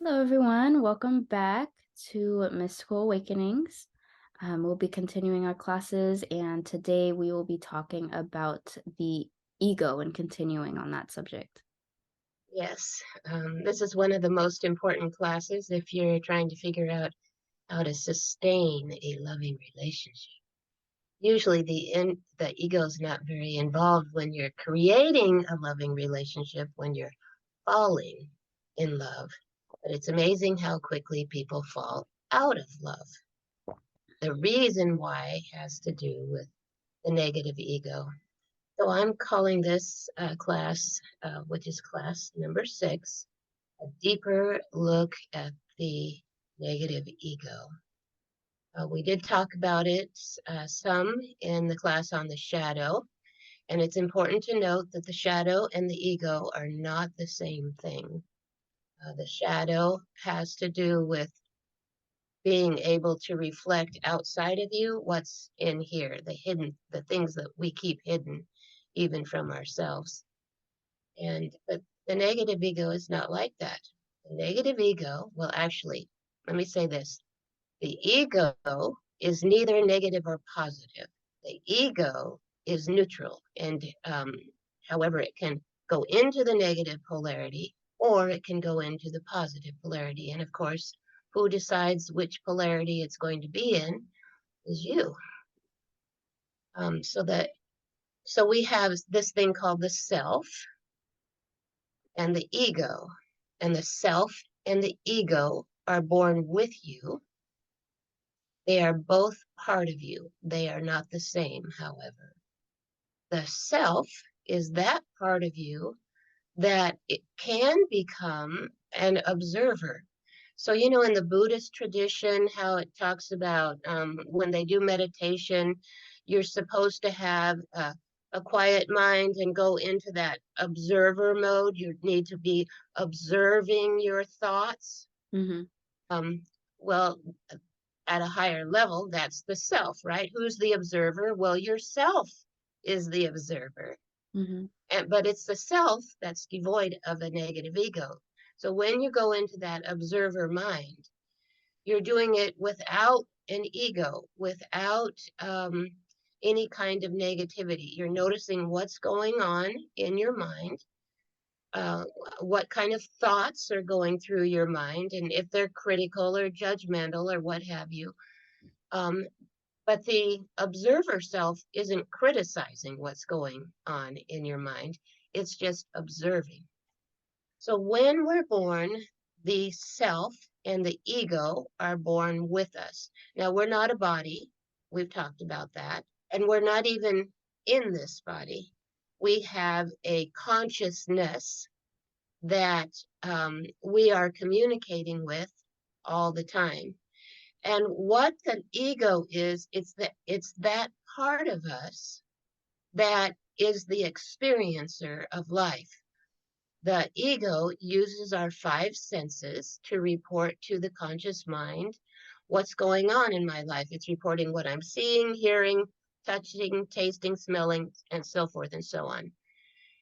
Hello, everyone. Welcome back to Mystical Awakenings. We'll be continuing our classes, and today we will be talking about the ego and continuing on that subject. Yes, this is one of the most important classes if you're trying to figure out how to sustain a loving relationship. Usually the ego is not very involved when you're creating a loving relationship, when you're falling in love. But it's amazing how quickly people fall out of love. The reason why has to do with the negative ego. So I'm calling this class, which is class number 6, a deeper look at the negative ego. We did talk about it some in the class on the shadow, and it's important to note that the shadow and the ego are not the same thing. The shadow has to do with being able to reflect outside of you what's in here, the things that we keep hidden even from ourselves. But the negative ego is not like that. The negative ego, well, actually, let me say this. The ego is neither negative or positive. The ego is neutral, and however, it can go into the negative polarity or it can go into the positive polarity. And of course, who decides which polarity it's going to be in is you. Um, so that so we have this thing called the self and the ego, and the self and the ego are born with you. They are both part of you. They are not the same, however. The self is that part of you that it can become an observer. So, in the Buddhist tradition, how it talks about when they do meditation, you're supposed to have a quiet mind and go into that observer mode. You need to be observing your thoughts. Mm-hmm. Um, well, at a higher level, that's the self, right? Who's the observer? Well, yourself is the observer. Mm-hmm. But it's the self that's devoid of a negative ego. So when you go into that observer mind, you're doing it without an ego, without any kind of negativity. You're noticing what's going on in your mind, uh, what kind of thoughts are going through your mind, and if they're critical or judgmental or what have you. Um, but the observer self isn't criticizing what's going on in your mind, it's just observing. So when we're born, the self and the ego are born with us. Now, we're not a body, we've talked about that, and we're not even in this body. We have a consciousness that we are communicating with all the time. And what the ego is, it's that part of us that is the experiencer of life. The ego uses our five senses to report to the conscious mind what's going on in my life. It's reporting what I'm seeing, hearing, touching, tasting, smelling, and so forth and so on.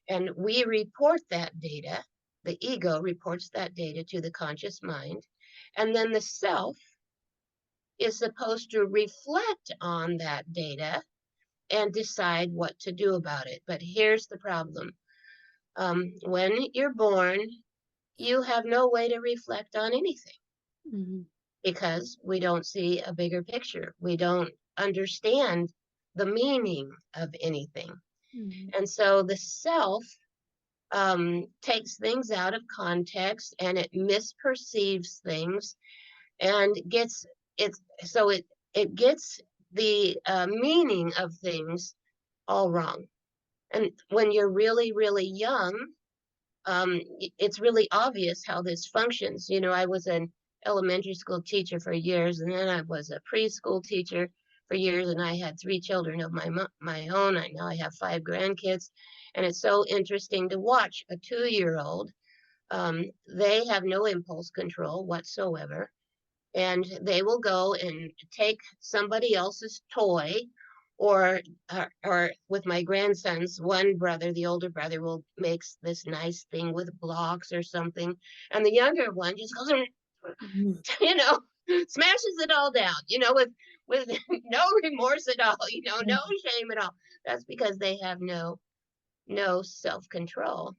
And we report that data. The ego reports that data to the conscious mind. And then the self is supposed to reflect on that data and decide what to do about it. But here's the problem. When you're born, you have no way to reflect on anything Mm-hmm. because we don't see a bigger picture. We don't understand the meaning of anything. Mm-hmm. And so the self takes things out of context and it misperceives things and gets it so it gets the meaning of things all wrong. And when you're really young, it's really obvious how this functions. I was an elementary school teacher for years, and then I was a preschool teacher for years, and I had 3 children of my own. Now I have 5 grandkids, and it's so interesting to watch a 2-year-old. They have no impulse control whatsoever, and they will go and take somebody else's toy Or with my grandsons, one brother, the older brother, will makes this nice thing with blocks or something, and the younger one just goes, Mhm. you know, smashes it all down, with no remorse at all, no Mhm. shame at all. That's because they have no self-control.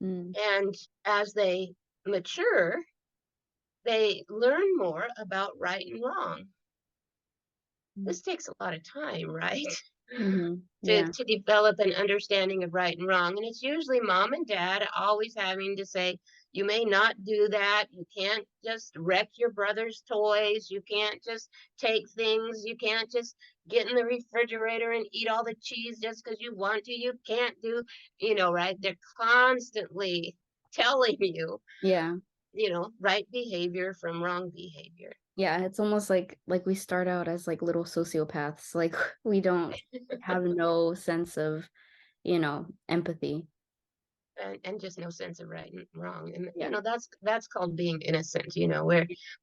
Mm. And as they mature, they learn more about right and wrong. Mm. This takes a lot of time, right? Mhm. to Yeah. to develop an understanding of right and wrong. And it's usually mom and dad always having to say, you may not do that. You can't just wreck your brother's toys. You can't just take things. You can't just get in the refrigerator and eat all the cheese just because you want to. You can't do, right? They're constantly telling you, Yeah. right behavior from wrong behavior. Yeah, it's almost like we start out as like little sociopaths. Like we don't have no sense of, empathy. And just no sense of right and wrong. And Yeah. that's called being innocent.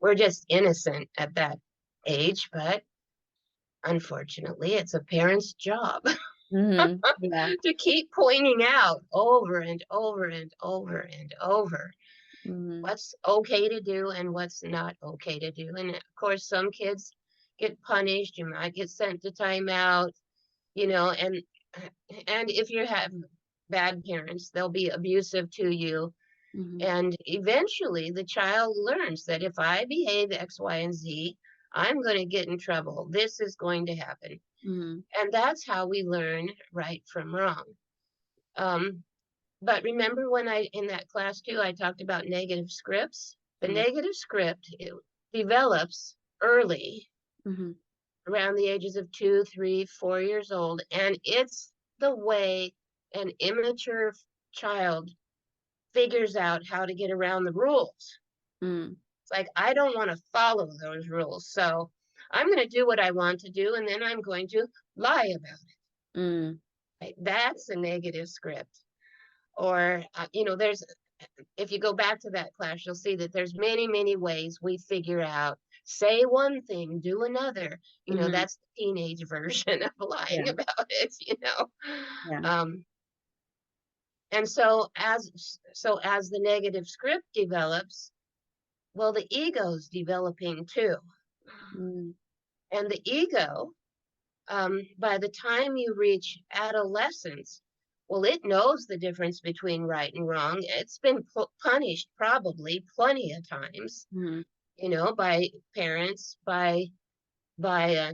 We're just innocent at that age, but unfortunately it's a parent's job Mhm. Yeah. to keep pointing out over and over and over and over Mhm. what's okay to do and what's not okay to do. And of course some kids get punished, you might get sent to timeout, and if you have bad parents, they'll be abusive to you. Mhm. And eventually the child learns that if I behave X, Y, and Z, I'm going to get in trouble. This is going to happen. Mhm. And that's how we learn right from wrong. Um, but remember when in that class too, I talked about negative scripts? The Yeah. negative script it develops early, Mhm. around the ages of 2, 3, 4 years old. And it's the way an immature child figures out how to get around the rules. Mm. It's like, I don't want to follow those rules. So I'm going to do what I want to do, and then I'm going to lie about it. Mm. Right? That's a negative script. Or, if you go back to that class, you'll see that there's many, many ways we figure out say one thing, do another. Mhm. That's the teenage version of lying Yeah. about it. Yeah. Um, and so as the negative script develops, well, the ego's developing too. Mm. And the ego, by the time you reach adolescence, well, it knows the difference between right and wrong. It's been punished probably plenty of times, Mhm. by parents, by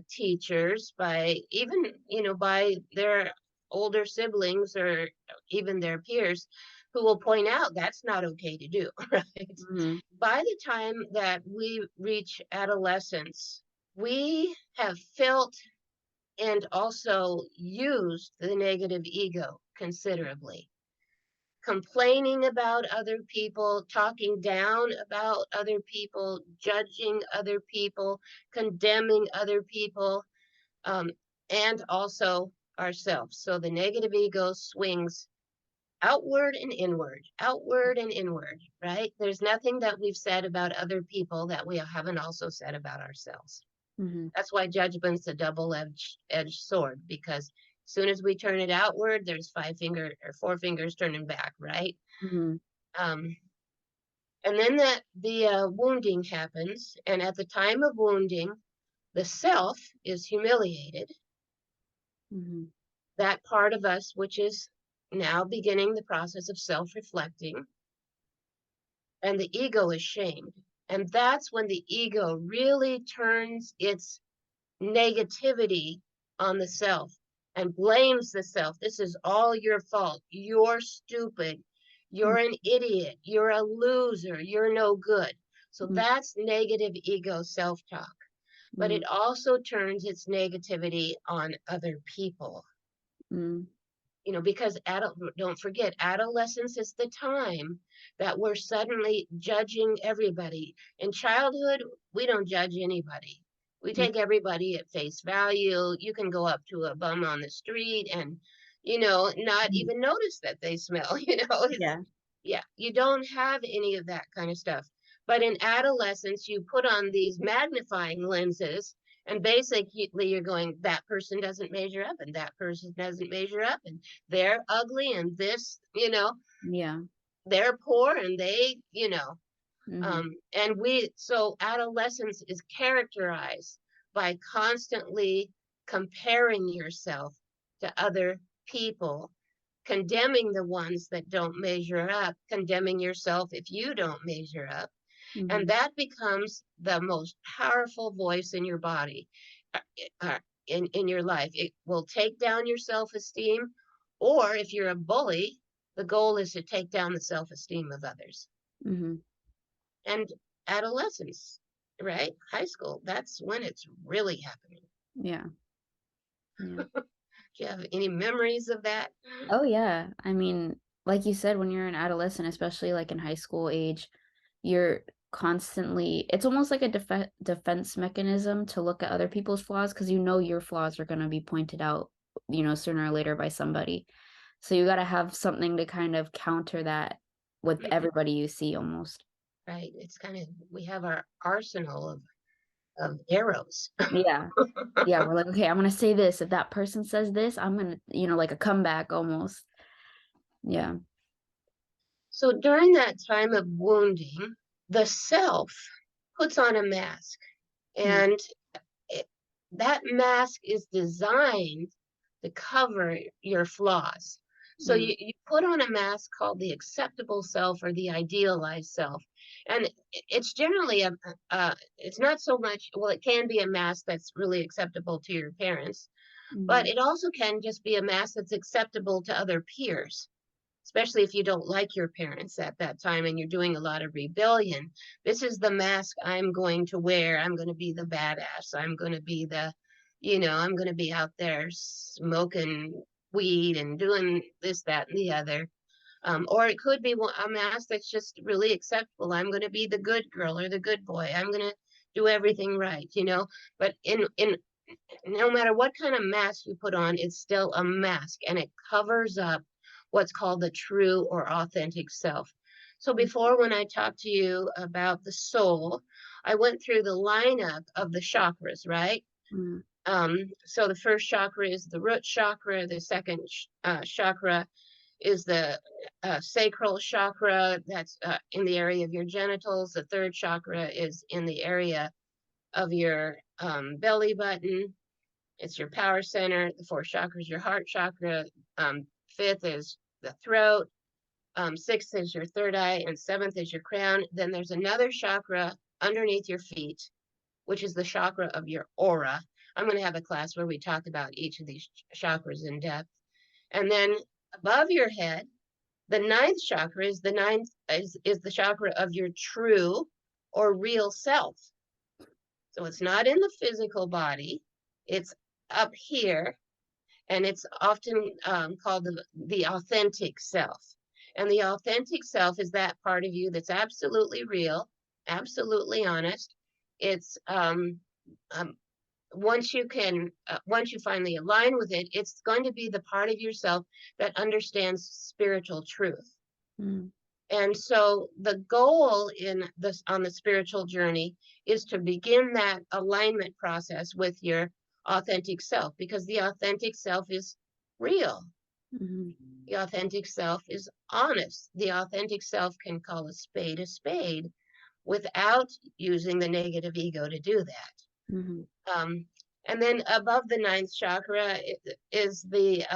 teachers, by even by their older siblings or even their peers, who will point out that's not okay to do, right? Mhm. By the time that we reach adolescence, we have felt and also used the negative ego considerably. Complaining about other people, talking down about other people, judging other people, condemning other people, um, and also ourselves. So the negative ego swings outward and inward, right? There's nothing that we've said about other people that we haven't also said about ourselves. Mhm. That's why judgment's a double-edged sword, because as soon as we turn it outward, there's four fingers turning back, right? Mhm. Um, and then the wounding happens, and at the time of wounding, the self is humiliated. Mhm. That part of us, which is now beginning the process of self-reflecting, and the ego is shamed. And that's when the ego really turns its negativity on the self and blames the self. This is all your fault. You're stupid. You're an idiot. You're a loser. You're no good. So Mhm. that's negative ego self talk. But Mhm. it also turns its negativity on other people. Mhm. Because don't forget, adolescence is the time that we're suddenly judging everybody. In childhood, we don't judge anybody. We Mhm. take everybody at face value. You can go up to a bum on the street and, not Mhm. even notice that they smell. Yeah. Yeah, you don't have any of that kind of stuff. But in adolescence, you put on these magnifying lenses And basically, you're going, that person doesn't measure up, and that person doesn't measure up, and they're ugly, and this, Yeah. they're poor, and they, Mhm. and so adolescence is characterized by constantly comparing yourself to other people, condemning the ones that don't measure up, condemning yourself if you don't measure up. And Mhm. that becomes the most powerful voice in your body, uh, uh, in your life. It will take down your self-esteem, or if you're a bully, the goal is to take down the self-esteem of others. Mhm. And adolescence, right? High school, that's when it's really happening. Yeah. Yeah. Do you have any memories of that? Oh yeah. I mean, like you said, when you're an adolescent, especially like in high school age, you're constantly, it's almost like a defense mechanism to look at other people's flaws because you know your flaws are going to be pointed out, sooner or later by somebody. So you got to have something to kind of counter that with Mhm. everybody you see almost. Right. It's kind of, we have our arsenal of arrows. Yeah. Yeah, we're like, okay, I'm gonna say this. If that person says this, I'm gonna, like a comeback almost. Yeah. So during that time of wounding, the self puts on a mask, Mm, and it, that mask is designed to cover your flaws. So mm, you put on a mask called the acceptable self or the idealized self. And it's generally it's not so much, well, it can be a mask that's really acceptable to your parents, but mm, it also can just be a mask that's acceptable to other peers, especially if you don't like your parents at that time and you're doing a lot of rebellion. This is the mask I'm going to wear. I'm going to be the badass. I'm going to be I'm going to be out there smoking weed and doing this, that, and the other. Or it could be a mask that's just really acceptable. I'm going to be the good girl or the good boy. I'm going to do everything right. But in no matter what kind of mask you put on, it's still a mask, and it covers up what's called the true or authentic self. So before, when I talked to you about the soul, I went through the lineup of the chakras, right? mm, So the first chakra is the root chakra. The second chakra is the sacral chakra. That's in the area of your genitals. The third chakra is in the area of your belly button. It's your power center. The fourth chakra is your heart chakra. Fifth is the throat. Sixth is your third eye, and seventh is your crown. Then there's another chakra underneath your feet, which is the chakra of your aura. I'm going to have a class where we talk about each of these chakras in depth. And then above your head, the ninth chakra is the chakra of your true or real self. So it's not in the physical body. It's up here, and it's often called the authentic self. And the authentic self is that part of you that's absolutely real, absolutely honest. It's um, once you finally align with it, it's going to be the part of yourself that understands spiritual truth. mm, And so the goal in this on the spiritual journey is to begin that alignment process with your authentic self, because the authentic self is real. mhm, The authentic self is honest. The authentic self can call a spade without using the negative ego to do that. mhm, Um, and then above the ninth chakra is the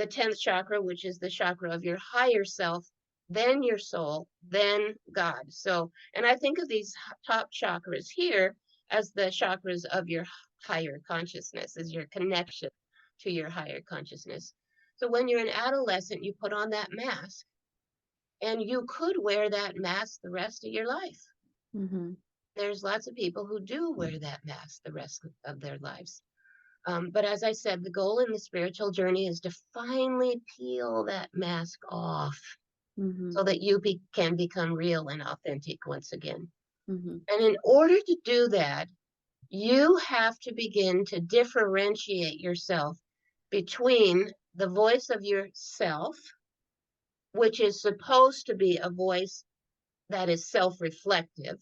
10th chakra, which is the chakra of your higher self, then your soul, then God. So, and I think of these top chakras here as the chakras of your higher consciousness, as your connection to your higher consciousness. So when you're an adolescent, you put on that mask, and you could wear that mask the rest of your life. mhm, There's lots of people who do wear that mask the rest of their lives. But as I said, the goal in the spiritual journey is to finally peel that mask off mhm, so that you can become real and authentic once again. mhm, And in order to do that, you have to begin to differentiate yourself between the voice of yourself, which is supposed to be a voice that is self reflective,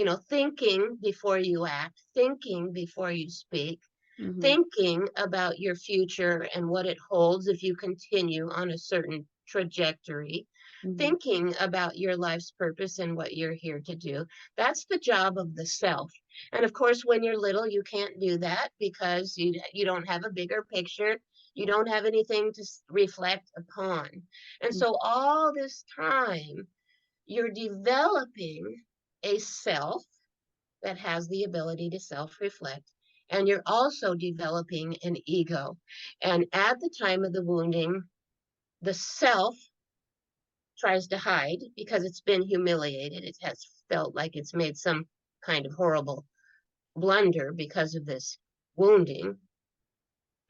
thinking before you act, thinking before you speak, Mhm. thinking about your future and what it holds if you continue on a certain trajectory, Mhm. thinking about your life's purpose and what you're here to do. That's the job of the self. And of course, when you're little, you can't do that because you don't have a bigger picture. You don't have anything to reflect upon. And Mm. so all this time, you're developing a self that has the ability to self reflect. And you're also developing an ego. And at the time of the wounding, the self tries to hide because it's been humiliated. It has felt like it's made some kind of horrible blunder because of this wounding.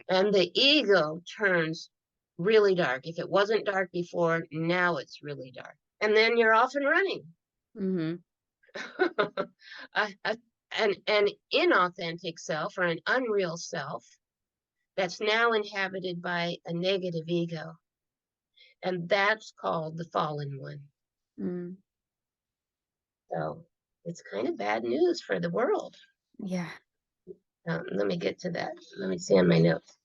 And the ego turns really dark. If it wasn't dark before, now it's really dark. And then you're off and running. Mhm. a, a, an inauthentic self or an unreal self that's now inhabited by a negative ego. And that's called the fallen one. Mm. So it's kind of bad news for the world. Yeah. Let me get to that. Let me see on my notes.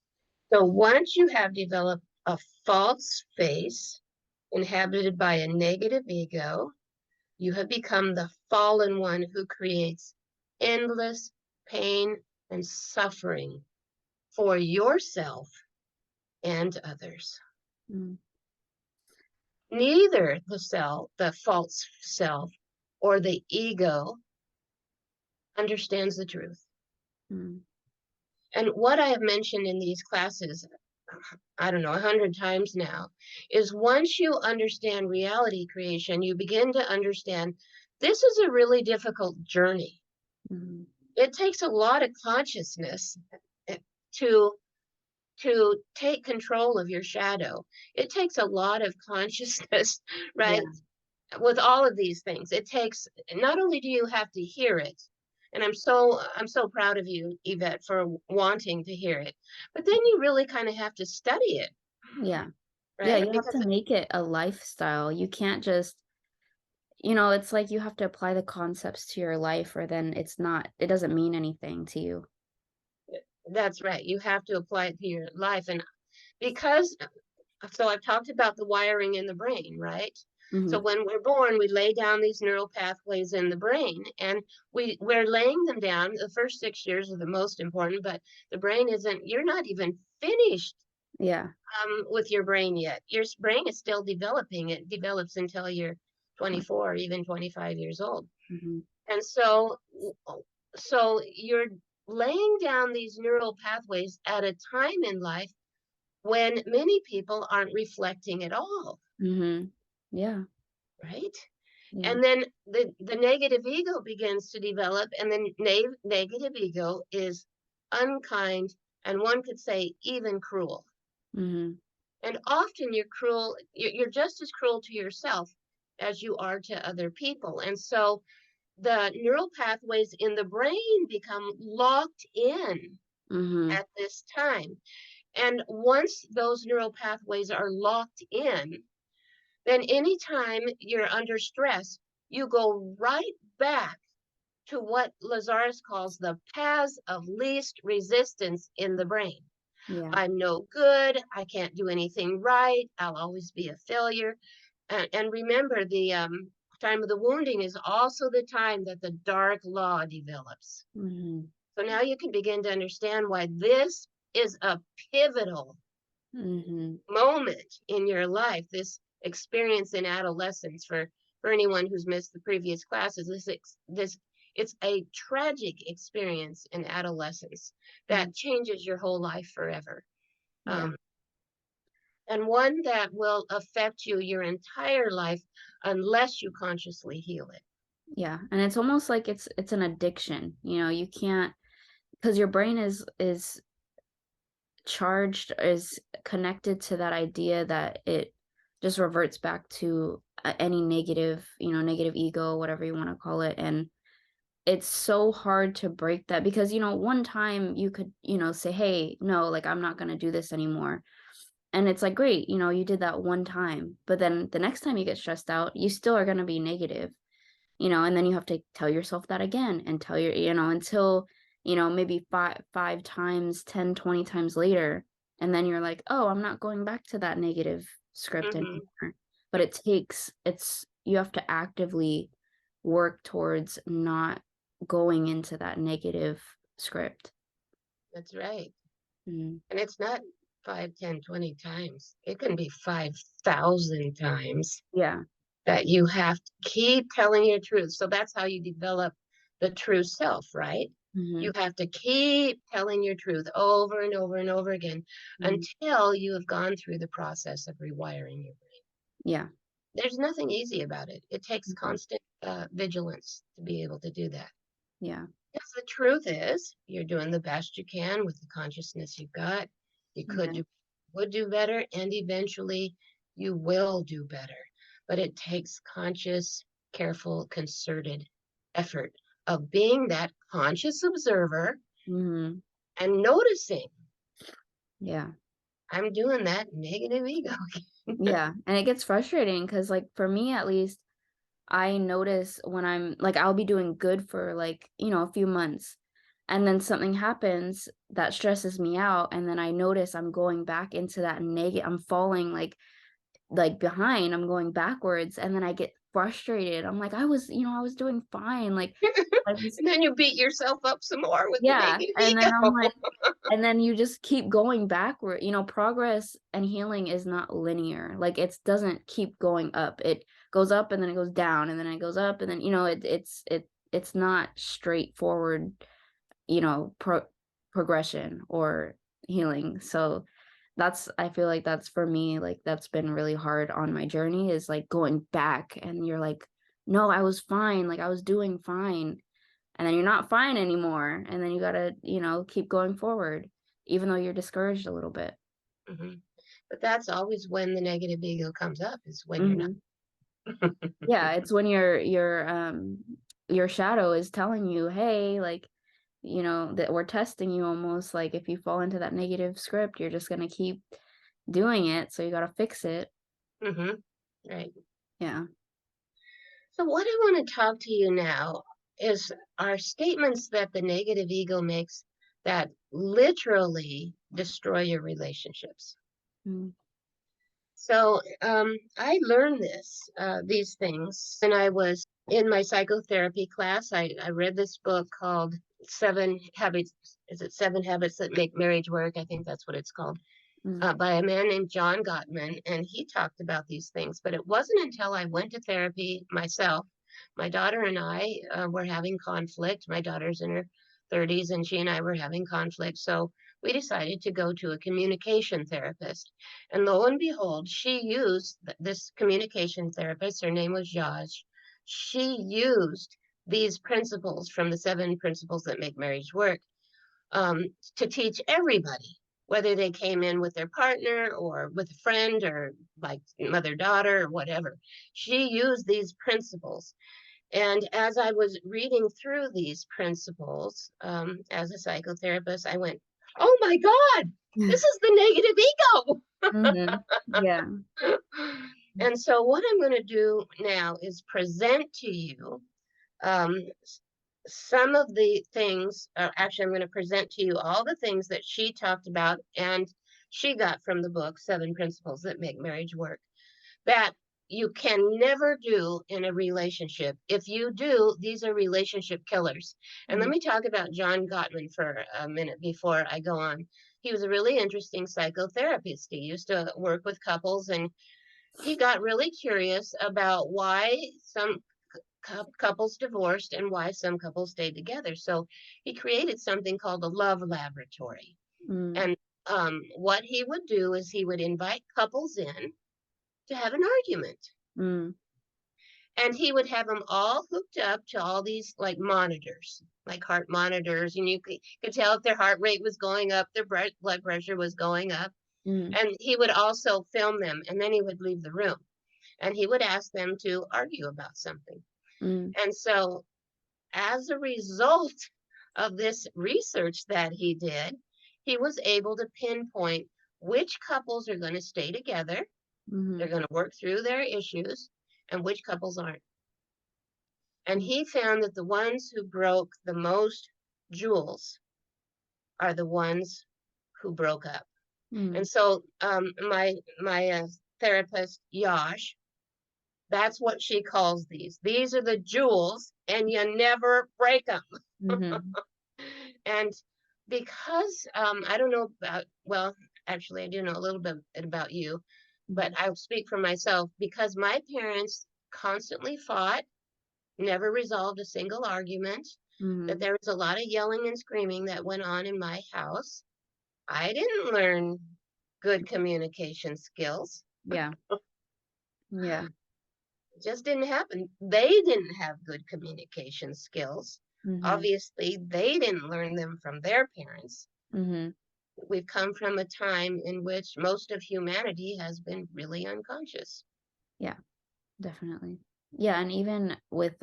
So once you have developed a false face inhabited by a negative ego, you have become the fallen one who creates endless pain and suffering for yourself and others. Mm. Neither the false self, or the ego understands the truth. Mm. And what I have mentioned in these classes, I don't know, 100 times now, is once you understand reality creation, you begin to understand this is a really difficult journey. Mhm. It takes a lot of consciousness eh, to take control of your shadow. It takes a lot of consciousness, right? Yeah. With all of these things, it takes, not only do you have to hear it, and I'm so proud of you, Yvette, for wanting to hear it, but then you really kind of have to study it, Yeah. Yeah, right? you have Because to make it a lifestyle. You can't just it's like you have to apply the concepts to your life or then it doesn't mean anything to you. that's right. You have to apply it to your life. And because so I've talked about the wiring in the brain, right? So Mhm. when we're born, we lay down these neural pathways in the brain, and we're laying them down. The first 6 years are the most important, but the brain isn't. You're not even finished Yeah. with your brain yet. Your brain is still developing. It develops until you're 20. 24 or even 25 years old. Mhm. And so you're laying down these neural pathways at a time in life when many people aren't reflecting at all, Mhm. Yeah. right? Yeah. And then the negative ego begins to develop, and then negative ego is unkind, and one could say even cruel. Mhm. And often you're just as cruel to yourself as you are to other people. And so the neural pathways in the brain become locked in Mhm. at this time. And once those neural pathways are locked in, then anytime you're under stress, you go right back to what Lazarus calls the paths of least resistance in the brain. Yeah. I'm no good. I can't do anything right. I'll always be a failure. And remember, the time of the wounding is also the time that the dark law develops. Mhm. So now you can begin to understand why this is a pivotal Mhm. moment in your life, this experience in adolescence. For anyone who's missed the previous classes, this it's a tragic experience in adolescence Mm. that changes your whole life forever, Yeah. um, and one that will affect you your entire life unless you consciously heal it. Yeah. And it's almost like it's an addiction. You can't because your brain is charged is connected to that idea that it just reverts back to any negative ego, whatever you want to call it. And it's so hard to break that because, one time you could, say, hey, no, like I'm not going to do this anymore. And it's like, great, you did that one time. But then the next time you get stressed out, you still are going to be negative. and then you have to tell yourself that again and tell until, maybe five times, 10, 20 times later. And then you're like, oh, I'm not going back to that negative script Mhm. anymore. But you have to actively work towards not going into that negative script. That's right. Mm. And it's not 5, 10, 20 times. It can be 5,000 times Yeah. that you have to keep telling your truth. So that's how you develop the true self, right? You Mhm. have to keep telling your truth over and over and over again Mhm. until you have gone through the process of rewiring your brain. Yeah. There's nothing easy about it. It takes Mhm. constant vigilance to be able to do that. Yeah. Yes, the truth is, you're doing the best you can with the consciousness you've got. You Yeah. would do better, and eventually you will do better. But it takes conscious, careful, concerted effort of being that conscious observer Mhm. and noticing Yeah. I'm doing that negative ego. Yeah, and it gets frustrating because, like, for me at least, I notice when I'm like, I'll be doing good for, like, a few months, and then something happens that stresses me out, and then I notice I'm going back into that negative. I'm falling, behind, I'm going backwards, and then I get frustrated. I'm like, I was doing fine, like, I was And then you beat yourself up some more with the yeah, negative and then I'm ego. like and then you just keep going backward. Progress and healing is not linear. Like, it doesn't keep going up. It goes up and then it goes down and then it goes up and then, it's not straightforward, progression or healing. So I feel like that's for me, like, that's been really hard on my journey is like going back and you're like, no, I was fine. Like, I was doing fine, and then you're not fine anymore, and then you gotta, keep going forward, even though you're discouraged a little bit. Mhm. But that's always when the negative ego comes up, is when you're not. Mhm. Yeah, it's when your shadow is telling you, "Hey, like, that we're testing you almost, like, if you fall into that negative script, you're just gonna keep doing it, so you gotta fix it." Mhm. Right. Yeah. So what I want to talk to you now is are statements that the negative ego makes that literally destroy your relationships. Mm, I learned these things when I was in my psychotherapy class. I read this book called Seven Habits. Is it Seven Habits That Make Marriage Work? I think that's what it's called, mm, by a man named John Gottman, and he talked about these things. But it wasn't until I went to therapy myself. My daughter and I were having conflict. My daughter's in her 30s, and she and I were having conflict. So we decided to go to a communication therapist. And lo and behold, she used this communication therapist. Her name was Josh. She used these principles from the seven principles that make marriage work, to teach everybody, whether they came in with their partner or with a friend or like mother daughter or whatever. She used these principles. And as I was reading through these principles as a psychotherapist, I went, oh my God, this is the mhm. Yeah. negative ego. And so, what I'm going to do now is present to you um, some of the things, actually, I'm going to present to you all the things that she talked about and she got from the book, Seven Principles That Make Marriage Work, that you can never do in a relationship. If you do, these are relationship killers. And let Mm, me talk about John Gottman for a minute before I go on. He was a really interesting psychotherapist. He used to work with couples and he got really curious about why some couples divorced and why some couples stayed together. So he created something called a love laboratory. mm, And what he would do is he would invite couples in to have an argument. mm, And he would have them all hooked up to all these like monitors, like heart monitors. And you could tell if their heart rate was going up, their blood pressure was going up. mm, And he would also film them and then he would leave the room and he would ask them to argue about something. mm, And so as a result of this research that he did, he was able to pinpoint which couples are going to stay together, they're mhm, going to work through their issues, and which couples aren't. And he found that the ones who broke the most jewels are the ones who broke up. Mm-hmm. And so my therapist, Yash, that's what she calls these. These are the jewels, and you never break them. Mm-hmm. And because I don't know about, well, actually, I do know a little bit about you, but I'll speak for myself because my parents constantly fought, never resolved a single argument, that Mm-hmm. there was a lot of yelling and screaming that went on in my house. I didn't learn good communication skills. Yeah. Yeah. It just didn't happen. They didn't have good communication skills. Mm-hmm. Obviously, they didn't learn them from their parents. Mm-hmm. We've come from a time in which most of humanity has been really unconscious. Yeah, definitely. Yeah, and even with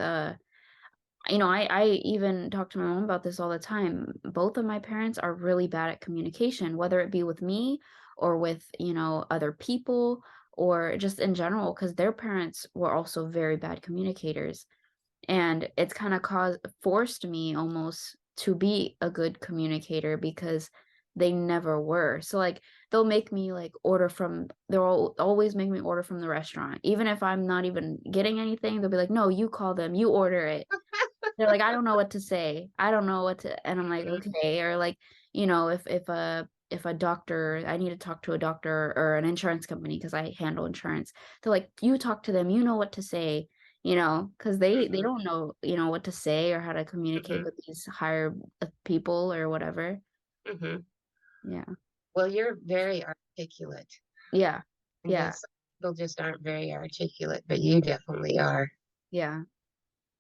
I even talk to my mom about this all the time. Both of my parents are really bad at communication, whether it be with me or with, other people or just in general, because their parents were also very bad communicators. And it's kind of caused forced me almost to be a good communicator because they never were. So like they'll make me like they'll always make me order from the restaurant. Even if I'm not even getting anything, they'll be like, "No, you call them, you order it." They're like, "I don't know what to say. I don't know what to," and I'm like, Mhm, "Okay." Or like, if a doctor, I need to talk to a doctor or an insurance company because I handle insurance. They're like, "You talk to them. You know what to say." Because they mhm, don't know, what to say or how to communicate mhm, with these higher people or whatever. mhm. Yeah. Well, you're very articulate, Yeah. and Yeah. some people just aren't very articulate, but you definitely are. Yeah.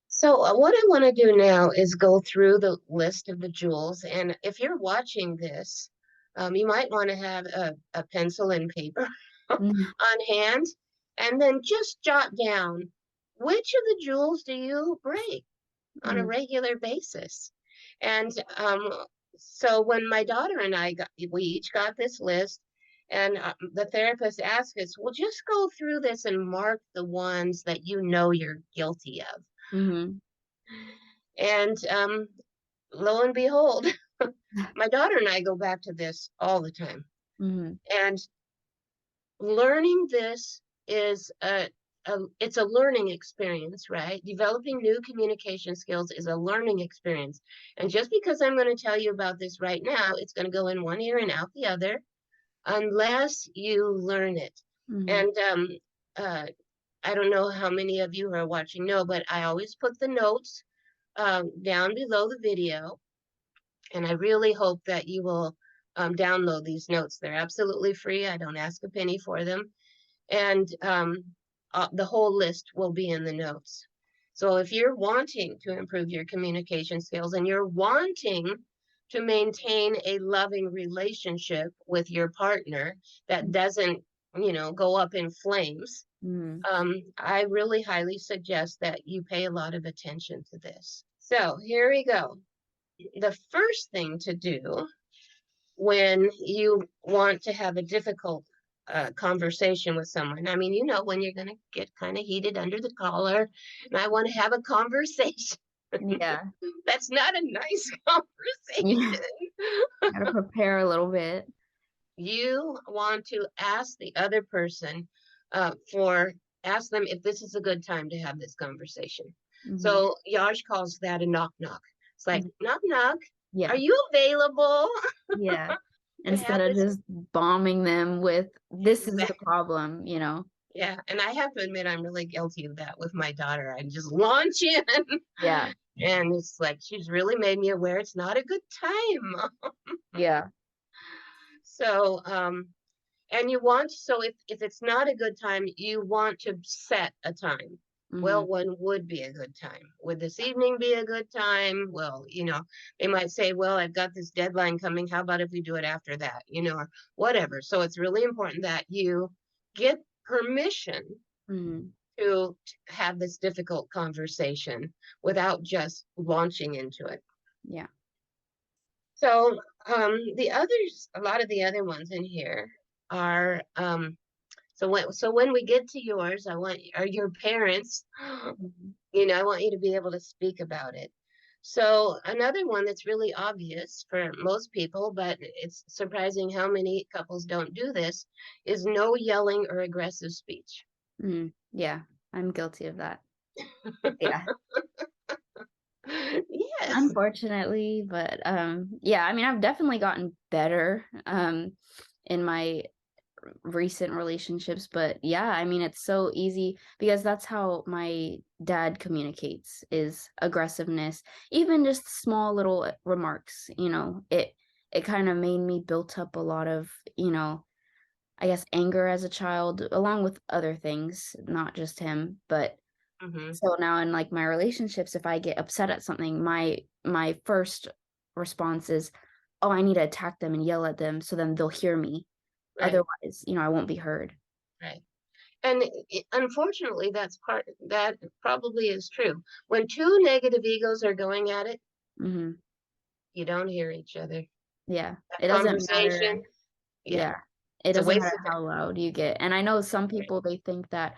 So, what I want to do now is go through the list of the jewels. And if you're watching this, you might want to have a pencil and paper Mhm. on hand and then just jot down which of the jewels do you break on a Mhm. regular basis. And so, when my daughter and we each got this list. And the therapist asked us, well, just go through this and mark the ones that you know you're guilty of. Mhm. And lo and behold, my daughter and I go back to this all the time. Mhm. And learning this is it's a learning experience, right? Developing new communication skills is a learning experience. And just because I'm going to tell you about this right now, it's going to go in one ear and out the other unless you learn it. Mhm. And uh, I don't know how many of you who are watching know, but I always put the notes down below the video. And I really hope that you will download these notes. They're absolutely free. I don't ask a penny for them. And the whole list will be in the notes. So if you're wanting to improve your communication skills and you're wanting to maintain a loving relationship with your partner that doesn't, go up in flames, Mhm. I really highly suggest that you pay a lot of attention to this. So here we go. The first thing to do when you want to have a difficult conversation with someone. I mean, when you're going to get kind of heated under the collar, and I want to have a conversation. Yeah. That's not a nice Yeah. conversation. Gotta prepare a little bit. You want to ask the other person ask them if this is a good time to have this conversation. Mhm. So Yash calls that a knock knock. It's like, Mhm. knock knock, are Yeah. you available Yeah. to Instead have of this? just bombing them with, "This is the Exactly. problem." Yeah, and I have to admit I'm really guilty of that with my daughter. I just launch in, Yeah. and it's like she's really made me aware it's not a good time. Yeah. So, and you want so if it's not a good time, you want to set a time. Well, Mhm. when would be a good time? Would this evening be a good time? Well, they might say, well, I've got this deadline coming. How about if we do it after that? Or whatever. So it's really important that you get permission Mhm. to have this difficult conversation without just launching into it. Yeah. So a lot of the other ones in here are so when we get to yours, are your parents? Mhm. I want you to be able to speak about it. So another one that's really obvious for most people, but it's surprising how many couples don't do this, is no yelling or aggressive speech. Yeah, I'm guilty of that. Yeah, Yes. unfortunately, but, yeah, I mean, I've definitely gotten better, in my recent relationships, but yeah, I mean, it's so easy because that's how my dad communicates is aggressiveness, even just small little remarks, it kind of made me built up a lot of, I guess anger as a child along with other things, not just him, but Hmm. so now in like my relationships, if I get upset at something, my first response is, "Oh, I need to attack them and yell at them so then they'll hear me. Right. Otherwise, I won't be heard." Right. And unfortunately, that probably is true. When two negative egos are going at it, Mhm. you don't hear each other. Yeah. That It doesn't conversation, matter. yeah, Yeah. It it's a doesn't waste matter of time. how loud you get. And I know some people, they think that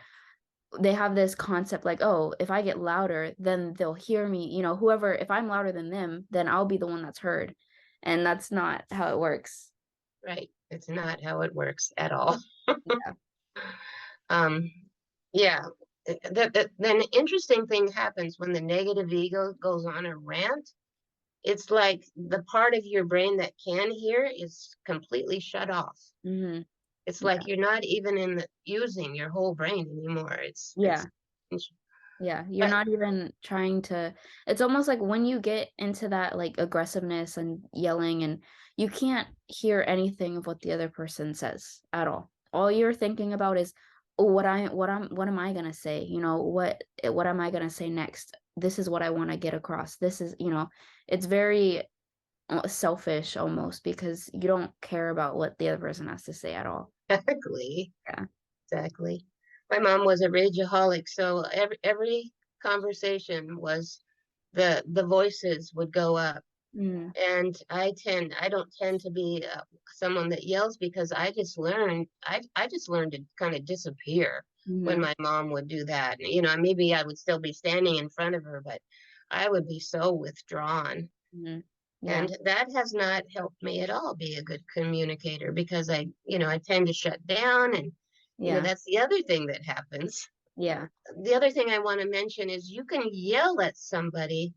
they have this concept like, "Oh, if I get louder, then they'll hear me." Whoever if I'm louder than them, then I'll be the one that's heard. And that's not how it works. Right. It's not how it works at all. Yeah. Um, yeah. Then an interesting thing happens when the negative ego goes on a rant. It's like the part of your brain that can hear is completely shut off. Mhm. It's like Yeah. you're not even using your whole brain anymore. It's Yeah. Yeah, you're but not even trying to it's almost like when you get into that, like, aggressiveness and yelling and you can't hear anything of what the other person says at all. All you're thinking about is, "Oh, what am I gonna say?" What am I gonna say next? This is what I wanna get across. It's very, selfish almost because you don't care about what the other person has to say at all. exactly, Yeah. exactly. My mom was a rageaholic, so every conversation was the voices would go up. Mm, And I don't tend to be someone that yells because I just learned to kind of disappear when mhm, my mom would do that. Maybe I would still be standing in front of her, but I would be so withdrawn. mhm. Yeah, And that has not helped me at all be a good communicator because I tend to shut down. And, yeah, that's the other thing that happens. yeah. The other thing I want to mention is you can yell at somebody,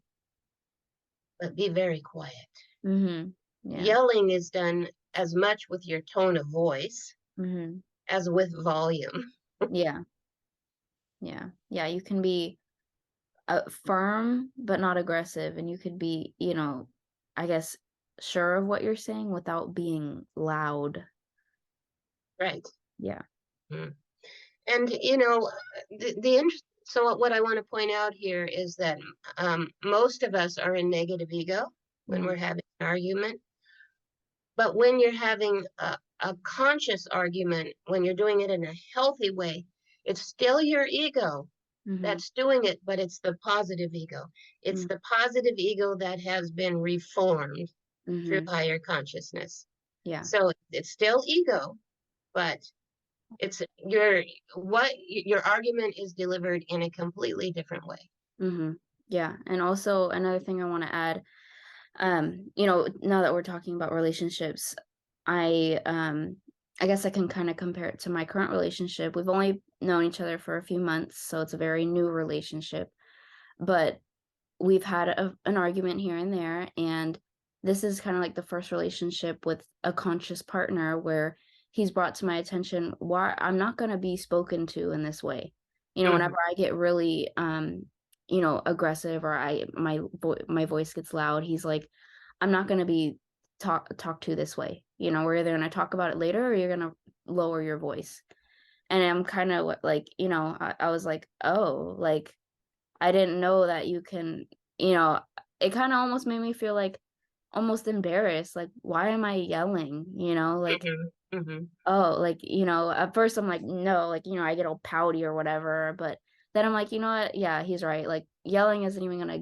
but be very quiet. Mhm. Yeah. Yelling is done as much with your tone of voice Mhm. as with volume. Yeah. Yeah. Yeah, you can be, firm, but not aggressive, and you could be, I guess, sure of what you're saying without being loud. Right. Yeah. Mm. And so what I want to point out here is that most of us are in negative ego when we're Mhm. having an argument. But when you're having a conscious argument, when you're doing it in a healthy way, it's still your ego Mhm. that's doing it, but it's the positive ego. It's Mm. the positive ego that has been reformed through Mhm. higher consciousness. Yeah. So it's still ego, but it's your argument is delivered in a completely different way. Mhm. Yeah, and also another thing I wanna add, now that we're talking about relationships, I guess I can kinda compare it to my current relationship. We've only known each other for a few months, so it's a very new relationship, but we've had an argument here and there, and this is kind of like the first relationship with a conscious partner where he's brought to my attention why I'm not going to be spoken to in this way. Hmm. Whenever I get really aggressive or my voice gets loud, he's like, I'm not going to be talked to this way. We're either going to talk about it later or you're going to lower your voice. And I'm kind of like, I was like, oh, like I didn't know that you can, you know, it kinda almost made me feel, like, almost embarrassed, like, "Why am I yelling?" Like, Hmm. Hmm. "Oh," like, at first I'm like, "No," like, I get all pouty or whatever, but then I'm like, "You know what? Yeah, he's right, like, yelling isn't even gonna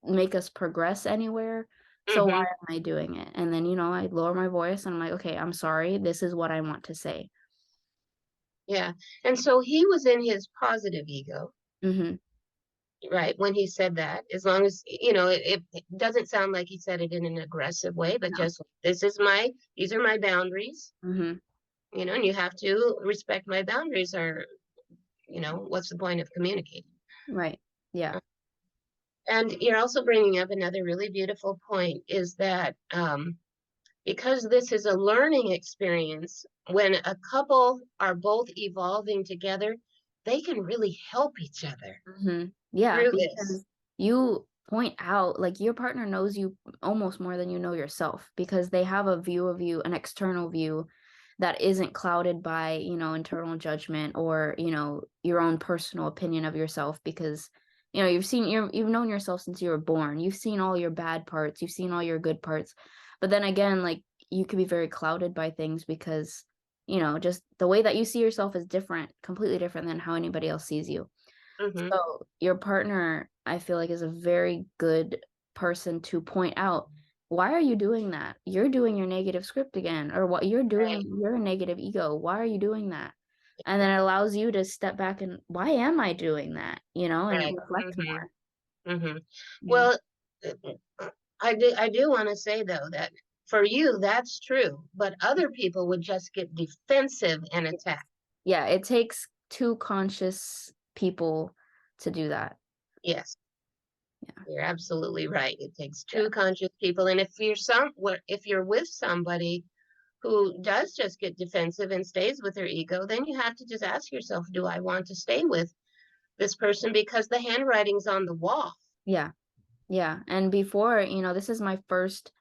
make us progress anywhere, so why Hmm. am I doing it?" And then, I lower my voice and I'm like, "Okay, I'm sorry, this is what I want to say." Yeah. And so he was in his positive ego, Mhm. right, when he said that, as long as, it doesn't sound like he said it in an aggressive way, but No. just, these are my boundaries, Mhm. and you have to respect my boundaries, or, what's the point of communicating? Right. Yeah. And you're also bringing up another really beautiful point, is that because this is a learning experience, when a couple are both evolving together, they can really help each other Yeah, through this. because you point out like your partner knows you almost more than you know yourself because they have a view of you, an external view that isn't clouded by, internal judgment or, your own personal opinion of yourself because you've known yourself since you were born. You've seen all your bad parts, you've seen all your good parts. But then again, like you could be very clouded by things because, just the way that you see yourself is different, completely different than how anybody else sees you. Hmm. So your partner, I feel like, is a very good person to point out, why are you doing that? You're doing your negative script again, or what you're Right, doing, you're a negative ego. Why are you doing that? And then it allows you to step back and why am I doing that? And right. reflect Hmm. more. Hmm. Yeah. Well, I do want to say though that for you that's true, but other people would just get defensive and Yes. attack. Yeah, it takes two conscious people to do that. Yes, Yeah. you're absolutely right. It takes Yeah. two conscious people, and if you're with somebody who does just get defensive and stays with their ego, then you have to just ask yourself, do I want to stay with this person because the handwriting's on the wall? Yeah. Yeah. And before, this is my first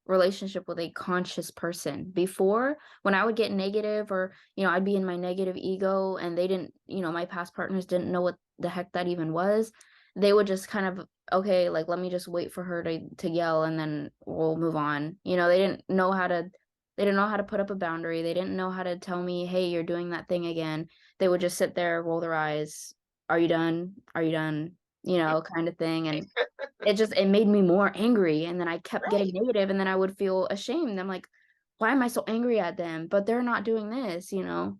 relationship with a conscious person. Before, when I would get negative or, I'd be in my negative ego and they didn't, my past partners didn't know what the heck that even was. They would just kind of, okay, like let me just wait for her to yell and then we'll move on. They didn't know how to put up a boundary. They didn't know how to tell me, "Hey, you're doing that thing again." They would just sit there, roll their eyes. "Are you done? Are you done?" Kind of thing. And it made me more angry, and then I kept getting Right. negative, and then I would feel ashamed. I'm like, "Why am I so angry at them? But they're not doing this?" Well,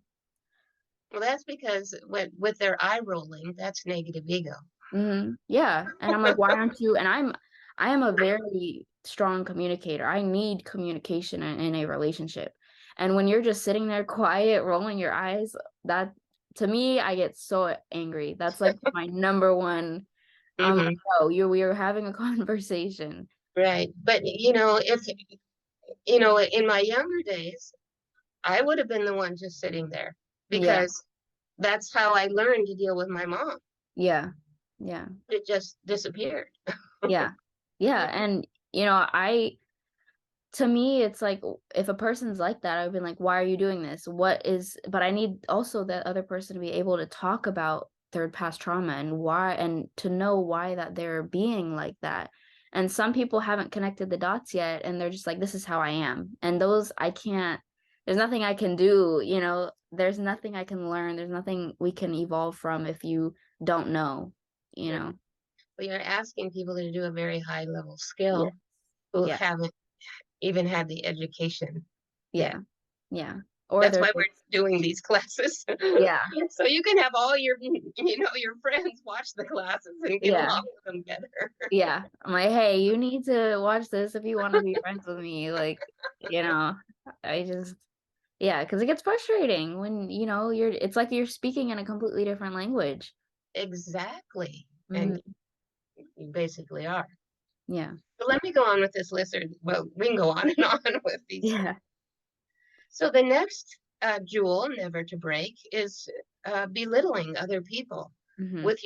that's because with their eye rolling, that's negative ego. Yeah, and I'm like, "Why aren't you?" And I am a very strong communicator. I need communication in a relationship. And when you're just sitting there quiet, rolling your eyes, that to me, I get so angry. That's like my number one. I'm like, Hmm. "Oh, we are having a conversation." Right. But if in my younger days, I would have been the one just sitting there, Yeah. because that's how I learned to deal with my mom. Yeah. Yeah. It just disappeared. Yeah. Yeah. And, to me, it's like if a person's like that, I've been like, why are you doing this? But I need also that other person to be able to talk about their past trauma and why, and to know why that they're being like that. And some people haven't connected the dots yet, and they're just like, this is how I am. And those, I can't, there's nothing I can do. There's nothing I can learn. There's nothing we can evolve from if you don't know, you Right. know? But you're asking people to do a very high level Yeah. skill who Yeah. haven't even had the education yet. Yeah. Yeah. Or That's they're why we're just, doing these classes. yeah. So you can have all your friends watch the classes and get Yeah. along with them better. Yeah. I'm like, hey, you need to watch this if you want to be friends with me. Like, you know, I just, yeah, because it gets frustrating when, it's like you're speaking in a completely different language. Exactly. And Hmm. you basically are. Yeah. So let me go on with this list, or well, we can go on and on with these. Yeah. So the next jewel, never to break, is belittling other people. Hmm. With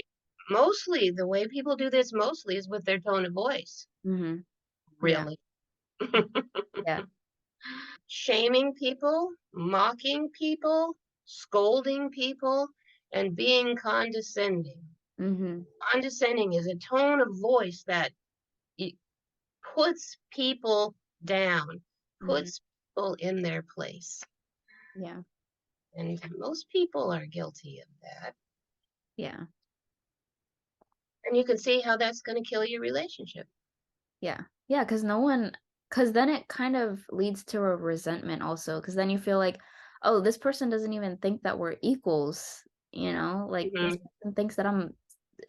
Mostly the way people do this mostly is with their tone of voice. Hmm. Yeah. Really. Yeah. Shaming people, mocking people, scolding people, and being condescending. Hmm. Condescending is a tone of voice that puts people down, Hmm. puts people in their place. Yeah. And most people are guilty of that. Yeah. And you can see how that's going to kill your relationship. Yeah. Yeah. Because then it kind of leads to a resentment also. Because then you feel like, oh, this person doesn't even think that we're equals, like this Hmm. person thinks that I'm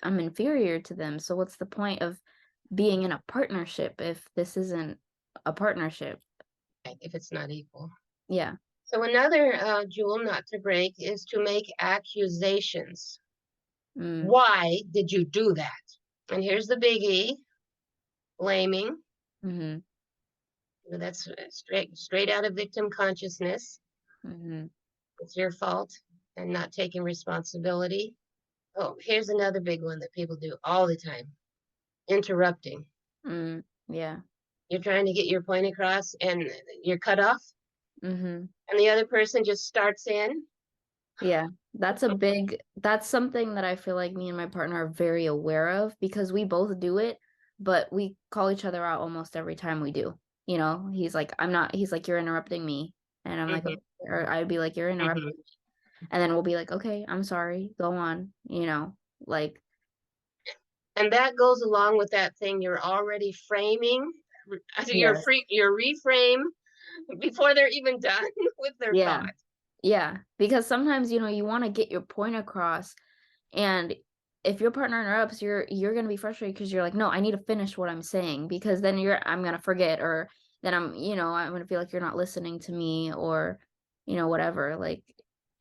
I'm inferior to them. So what's the point of being in a partnership if this isn't a partnership? Right, if it's not equal. Yeah. So another jewel not to break is to make accusations. Mm, Why did you do that? And here's the biggie: blaming. mhm, That's straight out of victim consciousness. mhm, It's your fault and not taking responsibility. Oh, here's another big one that people do all the time: interrupting. yeah, You're trying to get your point across and you're cut off, mhm, and the other person just starts in. yeah. That's something that I feel like me and my partner are very aware of because we both do it, but we call each other out almost every time we do. He's like, I'm not, he's like, you're interrupting me. And I'm like, Hmm. "Okay," or I'd be like, you're Hmm. interrupting. And then we'll be like, okay, I'm sorry, go on, like, And that goes along with that thing you're already framing. yes, Your reframe before they're even done with their yeah, thought. yeah. Because sometimes, you want to get your point across. And if your partner interrupts, you're gonna be frustrated because you're like, no, I need to finish what I'm saying because then I'm gonna forget or then I'm gonna feel like you're not listening to me or, whatever. Like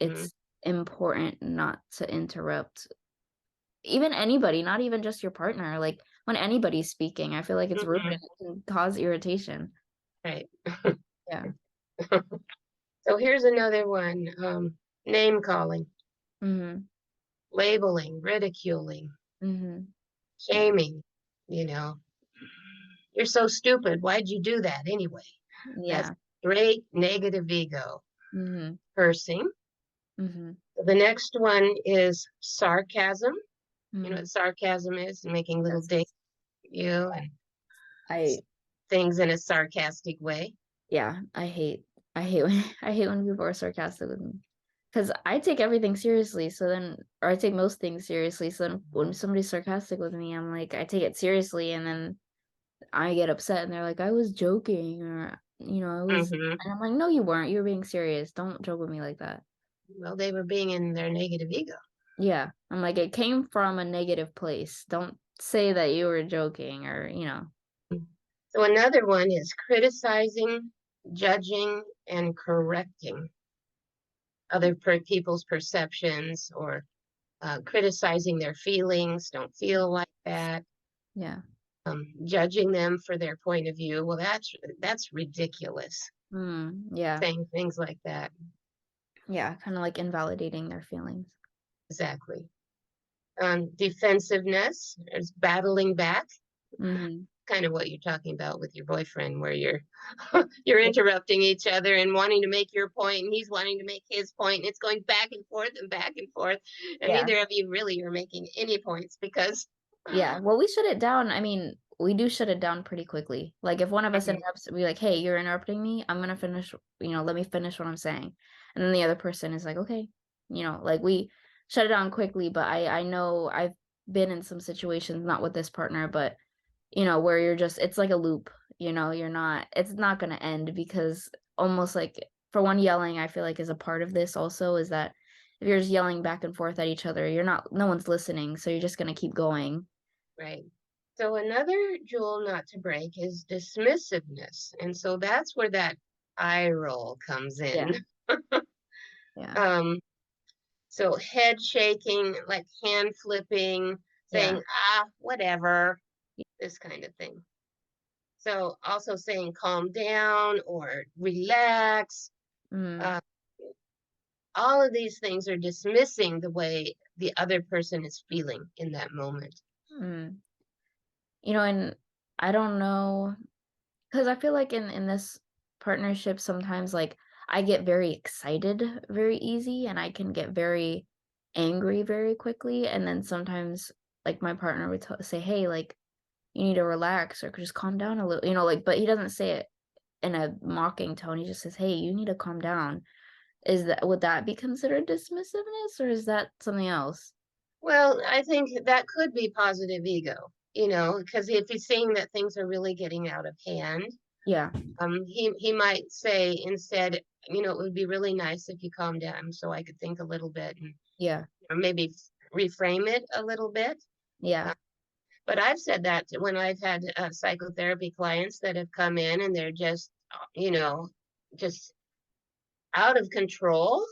Hmm. it's important not to interrupt even anybody, not even just your partner. Like when anybody's speaking, I feel like it's rude Hmm. and it can cause irritation. Right. Yeah. So here's another one: name calling, Mhm. labeling, ridiculing, Mhm. Yeah. shaming. You know, you're so stupid. Why'd you do that anyway? That's Yeah. great negative ego. Mhm. Cursing. Mhm. The next one is sarcasm. You know what Mhm. sarcasm is? Making little Yes. dings at you and I things in a sarcastic way. Yeah, I hate when I hate when people are sarcastic with me, because I take everything seriously, so then or I take most things seriously, so then when somebody's sarcastic with me, I'm like, I take it seriously, and then I get upset, and they're like, "I was joking," or, "I was," Hmm. and I'm like, "No, you weren't, you were being serious, don't joke with me like that." Well, they were being in their negative ego. Yeah, I'm like, "It came from a negative place, don't say that you were joking," or, So another one is criticizing, judging, and correcting other people's perceptions or criticizing their feelings. Don't feel like that. Yeah. Judging them for their point of view. Well, that's ridiculous. Yeah, Saying things like that. yeah, kinda like invalidating their feelings. Exactly. Defensiveness is battling back. Mhm. Kind of what you're talking about with your boyfriend, where you're you're interrupting each other and wanting to make your point, and he's wanting to make his point, and it's going back and forth, and Yeah. neither of you really are making any points because. Yeah, well, we shut it down. I mean, we do shut it down pretty quickly. Like if one of us Mhm. interrupts, we like, "Hey, you're interrupting me. I'm gonna finish, let me finish what I'm saying." And then the other person is like, "Okay." Like we shut it down quickly, but I know I've been in some situations, not with this partner, but where it's like a loop, it's not gonna end because almost like for one, yelling, I feel like is a part of this also is that if you're just yelling back and forth at each other, no one's listening, so you're just gonna keep going. Right. So another jewel not to break is dismissiveness, and so that's where that eye roll comes in. Yeah, yeah, um, so head shaking, like hand flipping, yeah, saying whatever, this kind of thing. So also saying calm down or relax. mm, Uh, all of these things are dismissing the way the other person is feeling in that moment. mm. And I don't know, because I feel like in this partnership, sometimes, like, I get very excited very easy, and I can get very angry very quickly, and then sometimes, like, my partner would say, "Hey, like, you need to relax or just calm down a little," like, but he doesn't say it in a mocking tone, he just says, "Hey, you need to calm down." Would that be considered dismissiveness, or is that something else? Well, I think that could be positive ego, because if he's seeing that things are really getting out of hand, Yeah, he might say instead, it would be really nice if you calm down so I could think a little bit and yeah, or maybe reframe it a little bit. Yeah. But I've said that when I've had psychotherapy clients that have come in and they're just, just out of control.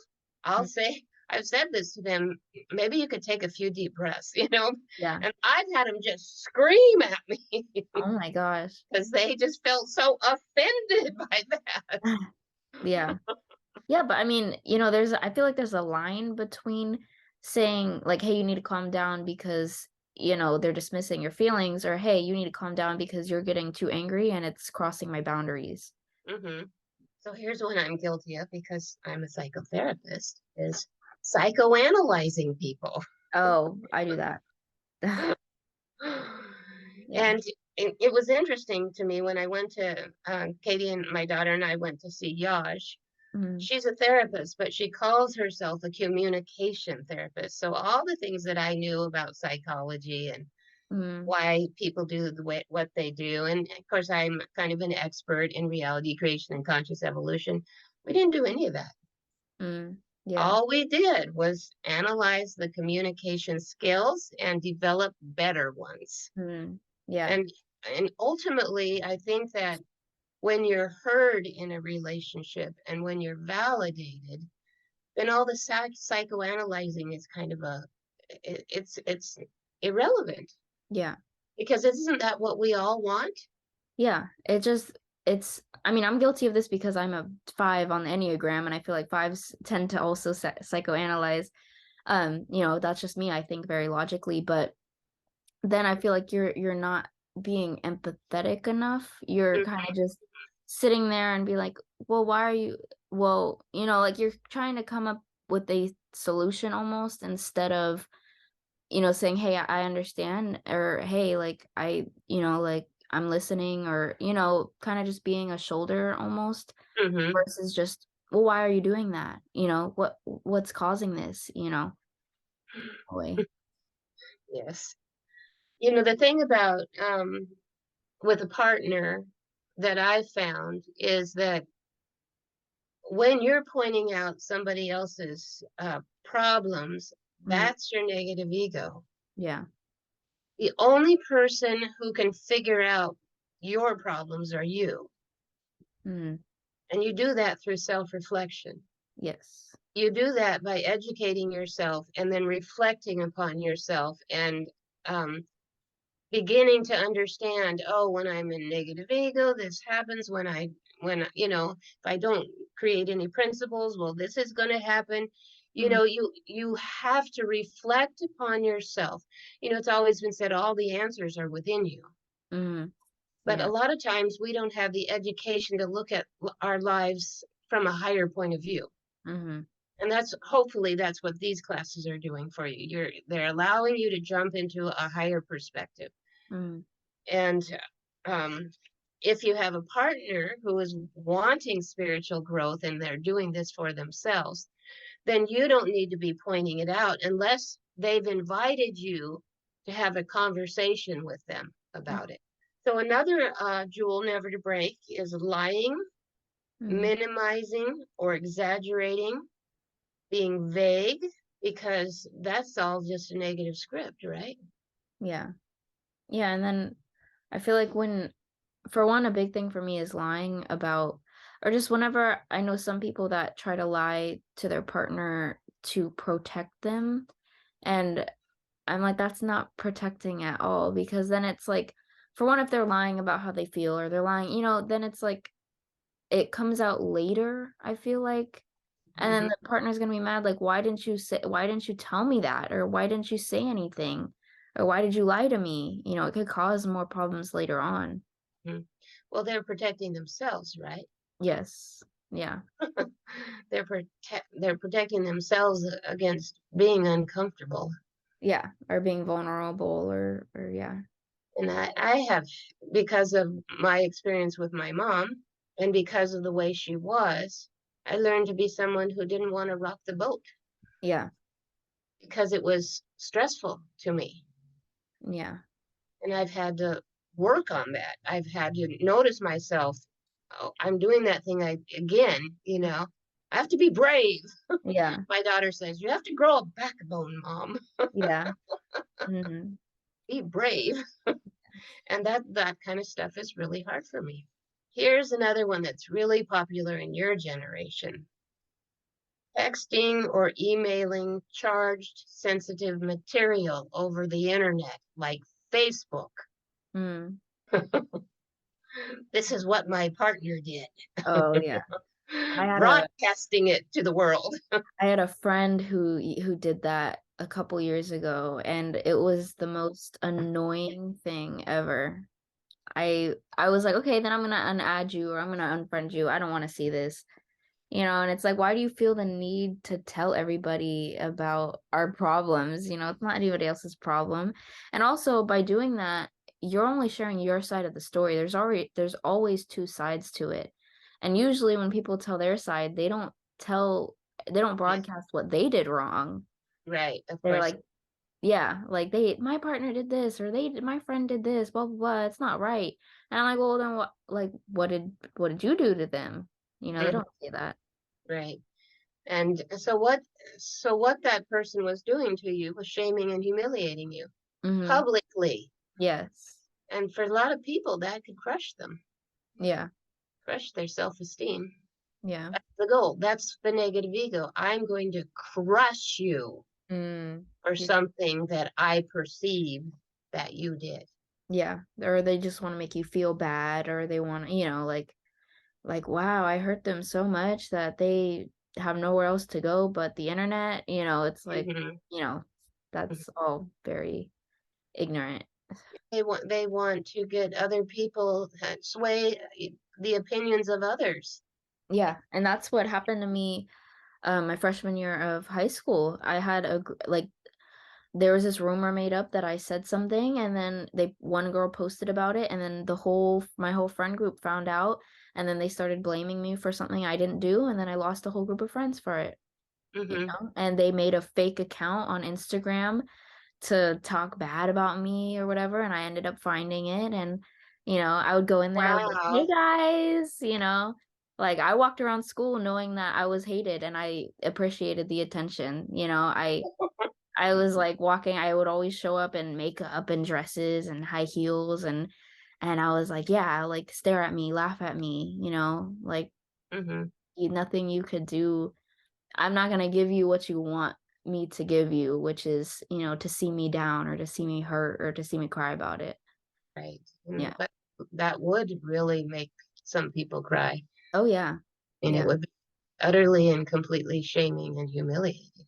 I'll Mm. say, I've said this to them, maybe you could take a few deep breaths, Yeah. and I've had them just scream at me Oh my gosh. because they just felt so offended by that. Yeah. Yeah, but I mean, I feel like there's a line between saying like, hey, you need to calm down because, they're dismissing your feelings, or hey, you need to calm down because you're getting too angry and it's crossing my boundaries. hmm So here's what I'm guilty of because I'm a psychotherapist is psychoanalyzing people. Oh, I do that. Yeah. And it was interesting to me when I went to Katie and my daughter and I went to see Yash. Mm, She's a therapist, but she calls herself a communication therapist. So all the things that I knew about psychology and mm, why people do what they do, and of course I'm kind of an expert in reality creation and conscious evolution. We didn't do any of that. yeah. All we did was analyze the communication skills and develop better ones. Mm, yeah. And and ultimately, I think that when you're heard in a relationship and when you're validated, then all the psychoanalyzing is kind of it's irrelevant Yeah. because isn't that what we all want? Yeah. I mean, I'm guilty of this because I'm a 5 on the Enneagram, and I feel like fives tend to also psychoanalyze. That's just me. I think very logically, but then I feel like you're not being empathetic enough. You're kind of just sitting there and be like, well, why are you, well, like you're trying to come up with a solution almost instead of, saying, hey, I understand, or hey, like like I'm listening, or, kind of just being a shoulder almost Mm-hmm. versus just, well, why are you doing that? What's causing this, way. Yes. The thing about with a partner that I've found is that when you're pointing out somebody else's problems, Mm, that's your negative ego. yeah. The only person who can figure out your problems are you. Mm, And you do that through self reflection. yes. You do that by educating yourself and then reflecting upon yourself and um, beginning to understand, oh, when I'm in negative ego, this happens if I don't create any principles, well, this is going to happen. Mm, You have to reflect upon yourself. It's always been said all the answers are within you. mm, But a yeah. lot of times we don't have the education to look at our lives from a higher point of view. Mm-hmm. And hopefully that's what these classes are doing for you. They're allowing you to jump into a higher perspective. Mm, And um, if you have a partner who is wanting spiritual growth and they're doing this for themselves, then you don't need to be pointing it out unless they've invited you to have a conversation with them mm, about it. So another jewel never to break is lying, mm, minimizing or exaggerating, being vague, because that's all just a negative script, right? yeah. Yeah, and then I feel like for one, a big thing for me is lying about, or just whenever I know some people that try to lie to their partner to protect them, and I'm like, that's not protecting at all, because then it's like, for one, if they're lying about how they feel, or they're lying, then it's like it comes out later, I feel like. And then Mm-hmm. the partner's gonna be mad, like, why didn't you tell me that? Or why didn't you say anything? Or why did you lie to me? It could cause more problems later on. Mm-hmm. Well, they're protecting themselves, right? Yes. Yeah. They're protecting themselves against being uncomfortable. Yeah. Or being vulnerable, or yeah. And I have, because of my experience with my mom and because of the way she was, I learned to be someone who didn't want to rock the boat Yeah. because it was stressful to me. Yeah. And I've had to work on that. I've had to notice myself. Oh, I'm doing that thing again. I have to be brave. Yeah. My daughter says, you have to grow a backbone, mom. Yeah. Hmm. be brave. And that kind of stuff is really hard for me. Here's another one that's really popular in your generation. Texting or emailing charged sensitive material over the internet, like Facebook. Mm. This is what my partner did. Oh yeah. I had a Broadcasting it to the world. I had a friend who did that a couple years ago, and it was the most annoying thing ever. I was like, okay, then I'm gonna unadd you or I'm gonna unfriend you. I don't want to see this. And it's like, why do you feel the need to tell everybody about our problems? It's not anybody else's problem. And also by doing that, you're only sharing your side of the story. There's always two sides to it. And usually when people tell their side, they don't Yeah, broadcast what they did wrong. right, of They're course. like, yeah, like my partner did this or my friend did this, blah blah blah. It's not right. And I'm like, well then what did you do to them? They Mhm, don't say that. right. And so what that person was doing to you was shaming and humiliating you Mm-hmm. publicly. Yes. And for a lot of people, that could crush them, Yeah. crush their self-esteem. Yeah. That's the goal. That's the negative ego. I'm going to crush you Mm. for Yeah. something that I perceive that you did. Yeah. Or they just want to make you feel bad or they want to, like, wow, I hurt them so much that they have nowhere else to go but the internet. It's like, Hmm. you know, that's all very ignorant. They want to get other people sway the opinions of others. Yeah. And that's what happened to me my freshman year of high school. I had like there was this rumor made up that I said something and then one girl posted about it and then my whole friend group found out and then they started blaming me for something I didn't do and then I lost a whole group of friends for it, Hmm. and they made a fake account on Instagram to talk bad about me or whatever and I ended up finding it and I would go in there like, Wow. "Hey guys," like I walked around school knowing that I was hated and I appreciated the attention. I was like walking, I would always show up in makeup and dresses and high heels and I was like, yeah, like stare at me, laugh at me, like Hmm. nothing you could do. I'm not gonna give you what you want me to give you, which is, to see me down or to see me hurt or to see me cry about it. Right. Yeah. But that would really make some people cry. Oh yeah. And it Yeah. would be utterly and completely shaming and humiliating.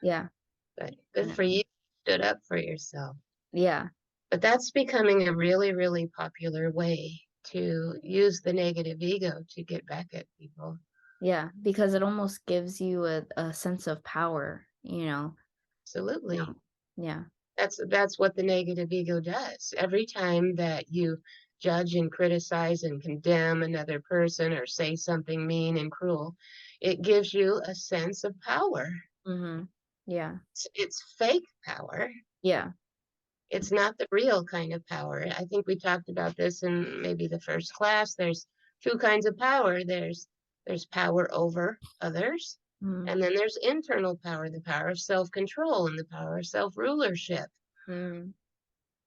Yeah. But good And for you. Stood up for yourself. yeah. But that's becoming a really, really popular way to use the negative ego to get back at people. Yeah. Because it almost gives you a sense of power, Absolutely. Yeah. That's what the negative ego does. Every time that you judge and criticize and condemn another person or say something mean and cruel, it gives you a sense of power. Mm-hmm. Yeah. It's fake power. Yeah. It's not the real kind of power. I think we talked about this in maybe the first class. There's two kinds of power. There's power over others, Mm-hmm. and then there's internal power, the power of self-control and the power of self-rulership. Mm-hmm.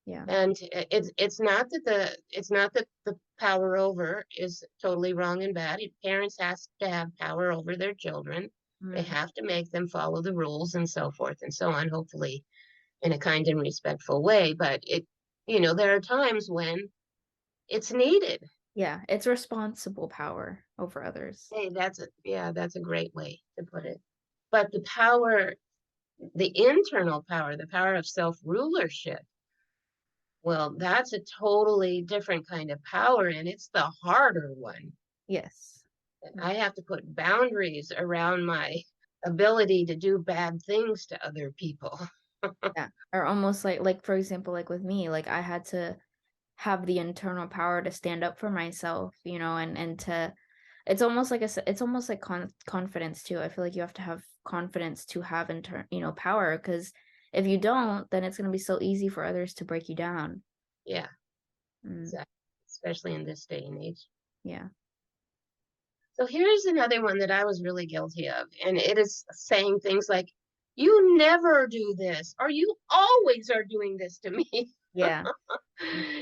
Yeah. And it's not that the power over is totally wrong and bad. Parents has to have power over their children. They Mm. have to make them follow the rules and so forth and so on, hopefully in a kind and respectful way. But there are times when it's needed. Yeah, it's responsible power over others. Hey, that's a great way to put it. But the power, the internal power, the power of self-rulership, well, that's a totally different kind of power, and it's the harder one. Yes. I have to put boundaries around my ability to do bad things to other people. Yeah. Or almost like for example, like with me, like I had to have the internal power to stand up for myself, and to it's almost like confidence too. I feel like you have to have confidence to have power because if you don't, then it's going to be so easy for others to break you down. Yeah, Mm, exactly. Especially in this day and age. yeah. So here's another one that I was really guilty of, and it is saying things like, "You never do this," or "You always are doing this to me." Yeah.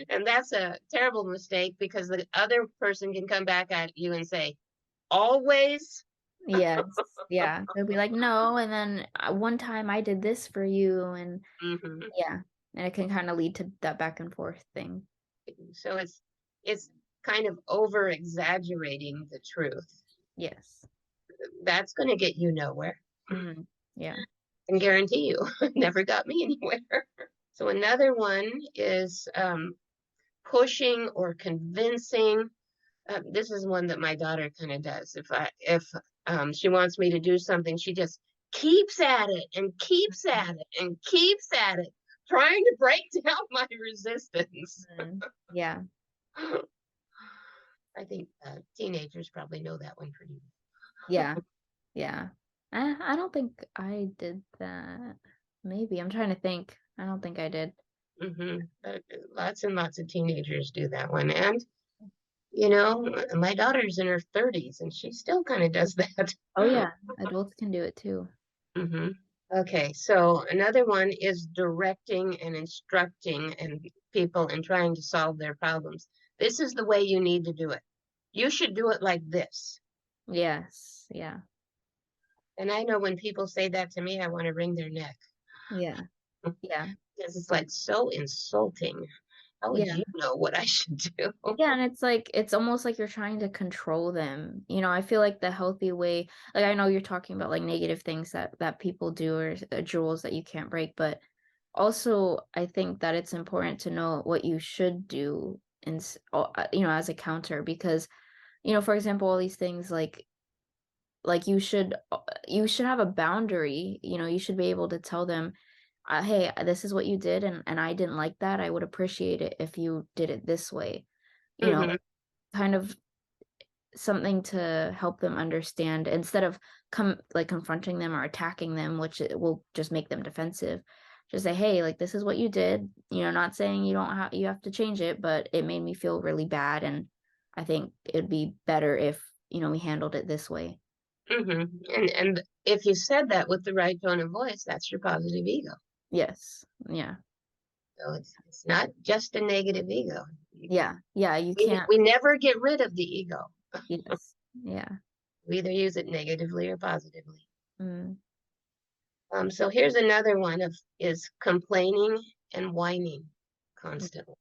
And that's a terrible mistake because the other person can come back at you and say, always. Yes. Yeah. They'll be like, "No," and then, "One time I did this for you," and Hmm. yeah, and it can kinda lead to that back and forth thing. So it's kind of over exaggerating the truth. Yes. That's going to get you nowhere. Mhm. Yeah. And guarantee you, never got me anywhere. So another one is pushing or convincing. This is one that my daughter kind of does. If she wants me to do something, she just keeps at it and keeps Mhm. at it and keeps at it, trying to break down my resistance. Mhm. Yeah. I think teenagers probably know that one pretty Yeah. Yeah. I don't think I did that. Maybe, I'm trying to think. I don't think I did. well. Lots and lots of teenagers do that one. And, you know, my daughter's in her 30s and she still kind of does that. Oh, yeah. Adults can do it too. Hmm. Okay, so another one is directing and instructing and people and trying to solve their problems. This is the way you need to do it. You should do it like this. Yes. Yeah. And I know when people say that to me, I want to wring their neck Yeah. Yeah. because it's like so insulting. How would Yeah. you know what I should do? Yeah, and it's like it's almost like you're trying to control them. I feel like the healthy way, like I know you're talking about like negative things that people do or jewels that you can't break, but also I think that it's important to know what you should do as a counter because for example, all these things like you should have a boundary, you should be able to tell them, "Hey, this is what you did and I didn't like that. I would appreciate it if you did it this way." You know, Hmm. kind of something to help them understand instead of confronting them or attacking them, which it will just make them defensive. Just say, "Hey, like this is what you did. Not saying you have to change it, but it made me feel really bad, and I think it'd be better if we handled it this way." Hmm. And if you said that with the right tone of voice, that's your positive ego. Yes. Yeah. So it's not just a negative ego. Yeah. Yeah. You We can't. we never get rid of the ego. Yes. Yeah. We either use it negatively or positively. Mm, So here's another one of is complaining and whining mm, constantly.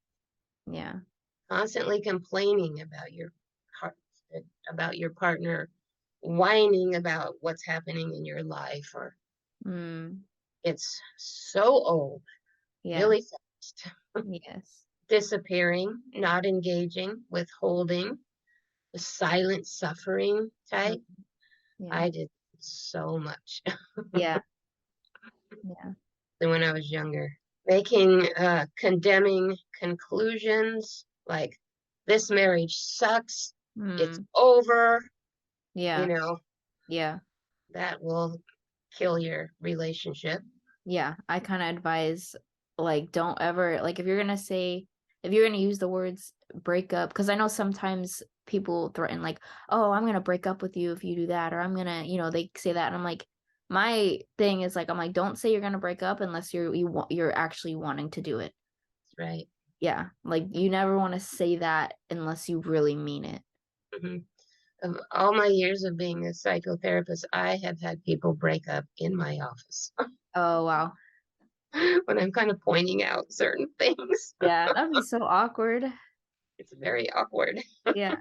yeah. Constantly complaining heart about your partner, whining about what's happening in your life, or Mm, it's so old, yeah. really fast. Yes. Disappearing, not engaging, withholding, the silent suffering Mm, type. yeah. I did so much Yeah. Yeah. when I was younger. Making condemning conclusions like this marriage sucks, it's Mm, over, you yeah. know, Yeah. that will kill your relationship. Yeah, I kind of advise like don't ever like if you're gonna use the words break up, because I know sometimes people threaten like, "Oh, I'm gonna break up with you if you do that," or I'm gonna, they say that, and I'm like, my thing is like, I'm like, don't say you're gonna break up unless you're actually wanting to do it. That's right. Yeah, like you never want to say that unless you really mean it. Hmm. Of all my years of being a psychotherapist, I have had people break up in my office Oh wow, when I'm kind of pointing out certain things. yeah, that'd be so awkward. It's very awkward. Yeah,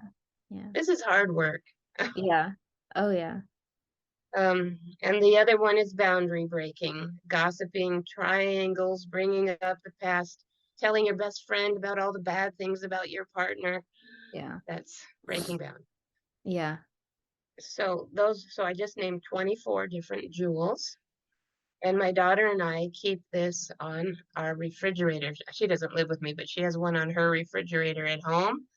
yeah, This is hard work. yeah. Oh yeah. And the other one is boundary breaking, gossiping, triangles, bringing up the past, telling your best friend about all the bad things about your partner. Yeah. That's breaking boundaries. Yeah. So I just named 24 different jewels. And my daughter and I keep this on our refrigerator. She doesn't live with me, but she has one on her refrigerator at home.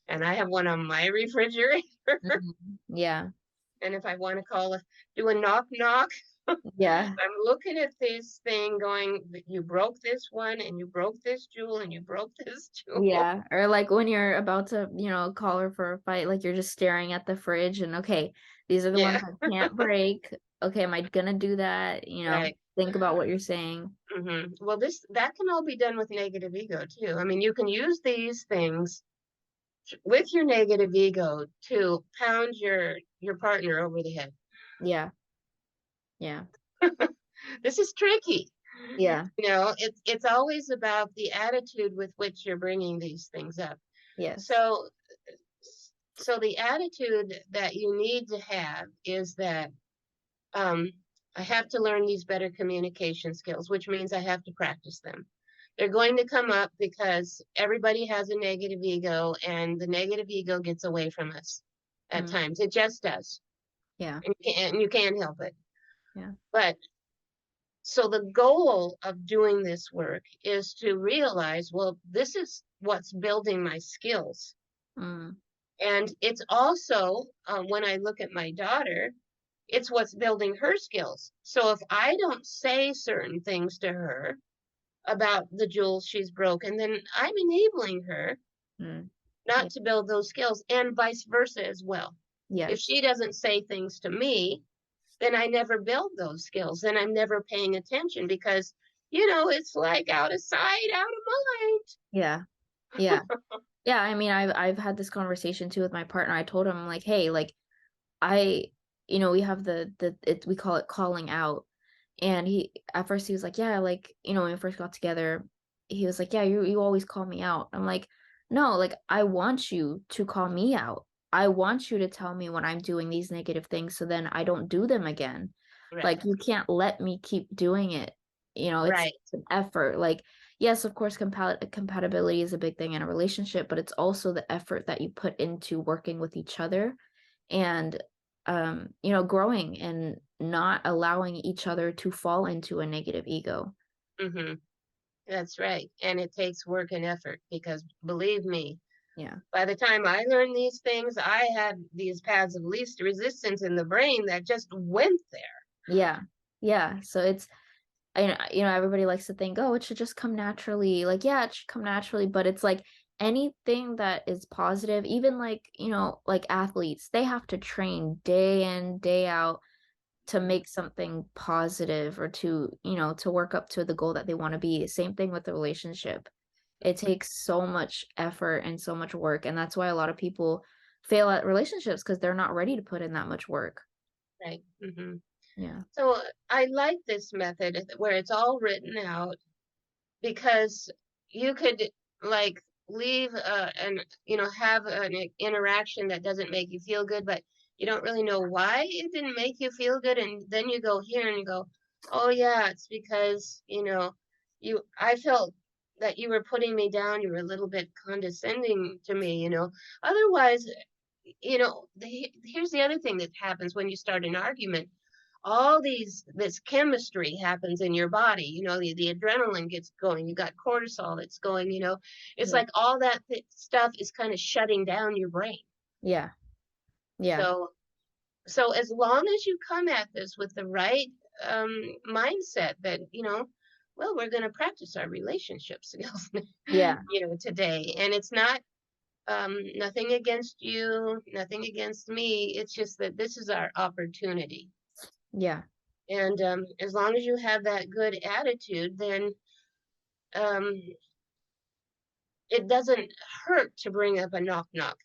And I have one on my refrigerator. Mhm. Yeah. And if I want to do a knock knock, Yeah. I'm looking at this thing going, you broke this one, and you broke this jewel, and you broke this jewel. Yeah. Or like when you're about to, call her for a fight, like you're just staring at the fridge and okay, these are the ones Yeah, I can't break. Okay, am I gonna do that? right. Think about what you're saying. Well, that can all be done with negative ego too. I mean, you can use these things with your negative ego to pound your partner over the head. Yeah. Yeah. This is tricky. Yeah. It's always about the attitude with which you're bringing these things up. Yes. So so the attitude that you need to have is that um, I have to learn these better communication skills, which means I have to practice them. They're going to come up because everybody has a negative ego, and the negative ego gets away from us at Mm. times. It just does, Yeah. and you can't help it. Yeah. But so the goal of doing this work is to realize, well, this is what's building my skills. Mm. And it's also, when I look at my daughter, it's what's building her skills. So if I don't say certain things to her about the jewels she's broken, then I'm enabling her Mm. not Yeah. to build those skills, and vice versa as well. If Yes. she doesn't say things to me, then I never build those skills. Then I'm never paying attention because, it's like out of sight, out of Yeah. Yeah. Yeah. I mean, I've had this conversation too with my partner. I told him like, hey, like I, we have we call it calling out. And at first he was like, yeah, like, when we first got together, he was like, yeah, you always call me out. I'm like, no, like, I want you to call me out. I want you to tell me when I'm doing these negative things so then I don't do them again. mind. Like, you can't let me keep doing it. It's Right. an effort. Like, yes, of course, compatibility is a big thing in a relationship, but it's also the effort that you put into working with each other and growing and not allowing each other to fall into a negative ego. hmm That's right. And it takes work and effort because believe me, Yeah. by the time I learned these things, I had these paths of least resistance in the brain that just went there. Yeah. Yeah. So it's, everybody likes to think, oh, it should just come naturally. Like, yeah, it should come naturally, but it's like anything that is positive, even like, like athletes, they have to train day in, day out to make something positive or to work up to the goal that they want to be. Same thing with the relationship. It takes so much effort and so much work. And that's why a lot of people fail at relationships because they're not ready to put in that much work. Right. Yeah. So I like this method where it's all written out because you could like leave and have an interaction that doesn't make you feel good, but you don't really know why it didn't make you feel good, and then you go here and you go, oh yeah, it's because I felt that you were putting me down, you were a little bit condescending to me. Otherwise, here's the other thing that happens when you start an argument. This chemistry happens in your body. The adrenaline gets going, you got cortisol that's going. It's Yeah. like all that stuff is kind of shutting down your brain. Yeah. Yeah. So so as long as you come at this with the right mindset that well, we're going to practice our relationship skills Yeah. today, and it's not nothing against you, nothing against me. It's just that this is our opportunity. Yeah. And as long as you have that good attitude, then um, it doesn't hurt to bring up a knock knock.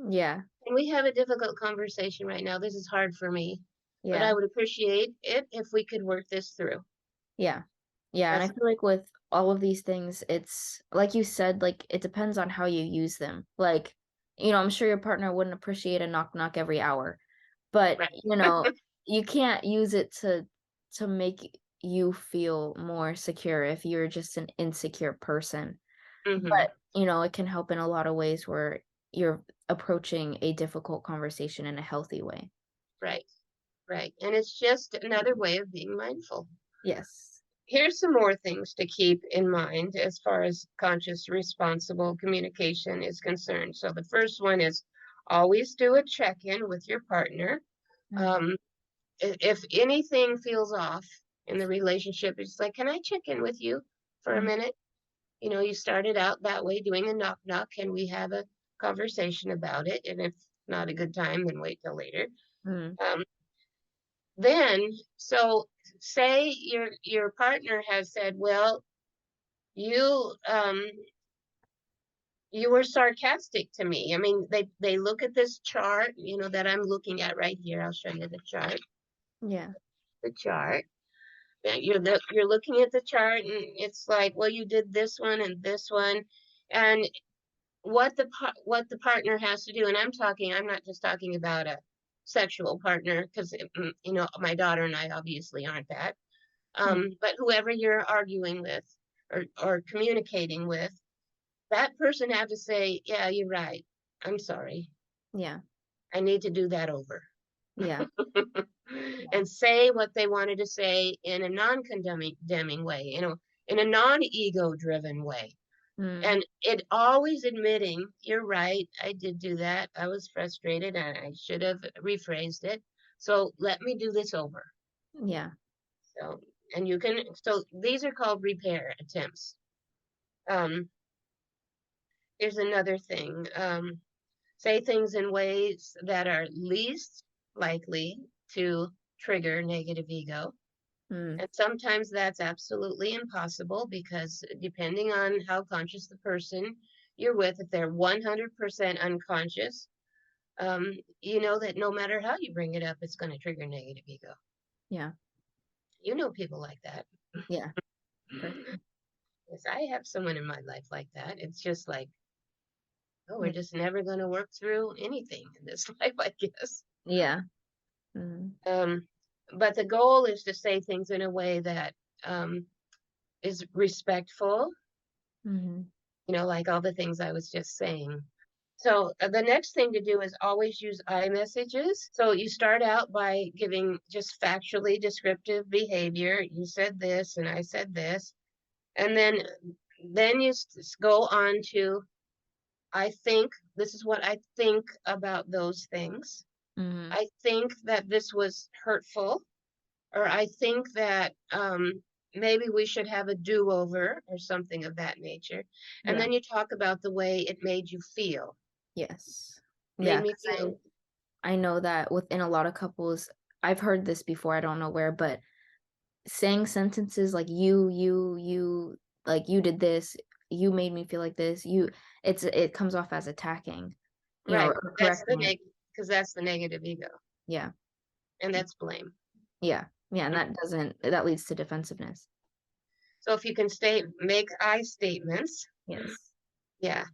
Yeah. And we have a difficult conversation right now. This is hard for me, but I Yeah. would appreciate it if we could work this through. Yeah. Yeah. And I That's feel like with all of these things, it's like you said, like it depends on how you use them. Like, I'm sure your partner wouldn't appreciate a knock knock every hour, but right. you can't use it to make you feel more secure if you're just an insecure person. hmm But, it can help in a lot of ways where you're approaching a difficult conversation in a healthy way. Right. Right. And it's just another way of being mindful. Yes. Here's some more things to keep in mind as far as conscious, responsible communication is concerned. So the first one is always do a check-in with your partner. Mm. Um, if anything feels off in the relationship, it's like, can I check in with you for a Mm. minute? You started out that way doing a knock knock. Can we have a conversation about it? And if not a good time, then wait till later. Mm. Um, then, so say your partner has said, well, you you were sarcastic to me. I mean, they look at this chart, that I'm looking at right here. I'll show you the chart. Yeah. The chart. Yeah, you're looking at the chart, and it's like, well, you did this one and this one, and what the partner has to do. And I'm not just talking about a sexual partner, because my daughter and I obviously aren't that. Mm. But whoever you're arguing with or communicating with, that person had to say, yeah, you're right. I'm sorry. Yeah. I need to do that over. Yeah. And say what they wanted to say in a non-condemning way, in a non-ego driven way. Mm. And it always admitting, you're right, I did do that. I was frustrated and I should have rephrased it. So let me do this over. Yeah. So, and so these are called repair attempts. Um, Here's another thing. Say things in ways that are least likely to trigger negative ego. Mm. And sometimes that's absolutely impossible, because depending on how conscious the person you're with, if they're 100% unconscious, you know that no matter how you bring it up, it's going to trigger negative ego. Yeah. You know people like that. Yeah. For sure. Yes, I have someone in my life like that. It's just like, oh, we're Yeah. just never going to work through anything in this life, I guess. Yeah. Mm. Um, but the goal is to say things in a way that um, is respectful, Mm-hmm. like all the things I was just saying. So the next thing to do is always use I messages. So you start out by giving just factually descriptive behavior. You said this and I said this. And then you go on to, I think this is what I think about those things. Mm-hmm. I think that this was hurtful, or I think that maybe we should have a do-over or something of that nature. And Yeah. then you talk about the way it made you feel. Yes. Made Yeah. me 'Cause feel, I know that within a lot of couples, I've heard this before, I don't know where, but saying sentences like you, like you did this, you made me feel like this, it comes off as attacking, right, or that's the correcting it. because that's the negative ego, Yeah. and that's blame. Yeah. Yeah. And that leads to defensiveness. So if you can make I statements, Yes. yeah.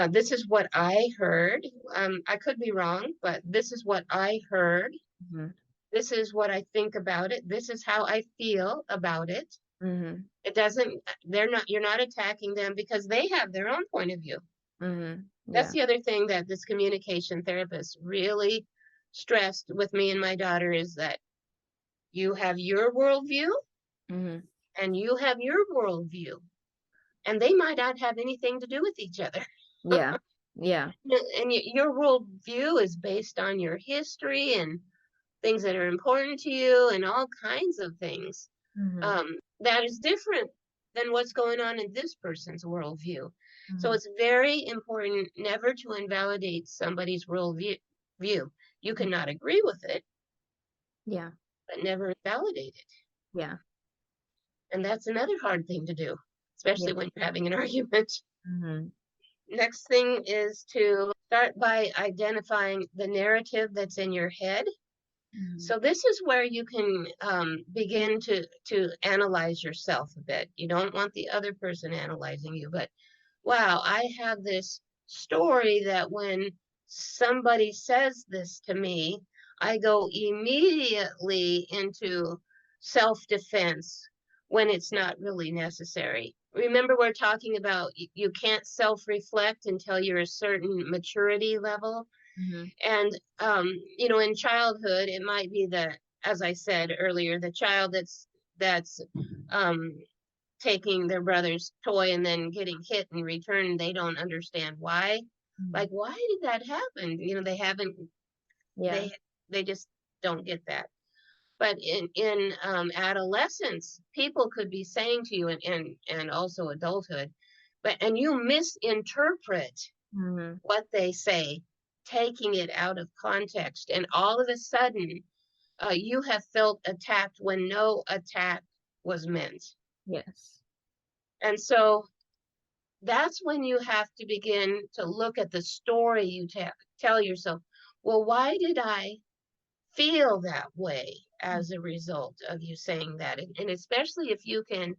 This is what I heard. I could be wrong, but this is what I heard. Mm-hmm. This is what I think about it. This is how I feel about it. Mm-hmm. It doesn't, you're not attacking them because they have their own point of view. Mm-hmm. That's Yeah. the other thing that this communication therapist really stressed with me and my daughter, is that you have your worldview Mm-hmm. and you have your worldview, and they might not have anything to do with each other. Yeah. Yeah. And your worldview is based on your history and things that are important to you and all kinds of things. Mm-hmm. That is different than what's going on in this person's worldview. So Mm-hmm. it's very important never to invalidate somebody's worldview. You cannot agree with it, Yeah. but never invalidate it. Yeah. And that's another hard thing to do, Yeah. especially when you're having an argument. Mm-hmm. Next thing is to start by identifying the narrative that's in your head. Mm-hmm. So this is where you can begin to analyze yourself a bit. You don't want the other person analyzing you, but wow, I have this story that when somebody says this to me, I go immediately into self-defense when it's not really necessary. Remember, we're talking about you can't self-reflect until you're a certain maturity level. Mm-hmm. And, in childhood, it might be as I said earlier, the child that's um, taking their brother's toy and then getting hit in return. They don't understand why. Mm-hmm. Like, why did that happen? They haven't, Yeah. they, they just don't get that. But in adolescence, people could be saying to you, and also adulthood, and you misinterpret Mm-hmm. what they say, taking it out of context. And all of a sudden, you have felt attacked when no attack was meant. Yes. And so that's when you have to begin to look at the story you tell yourself. Well, why did I feel that way as a result of you saying that? And especially if you can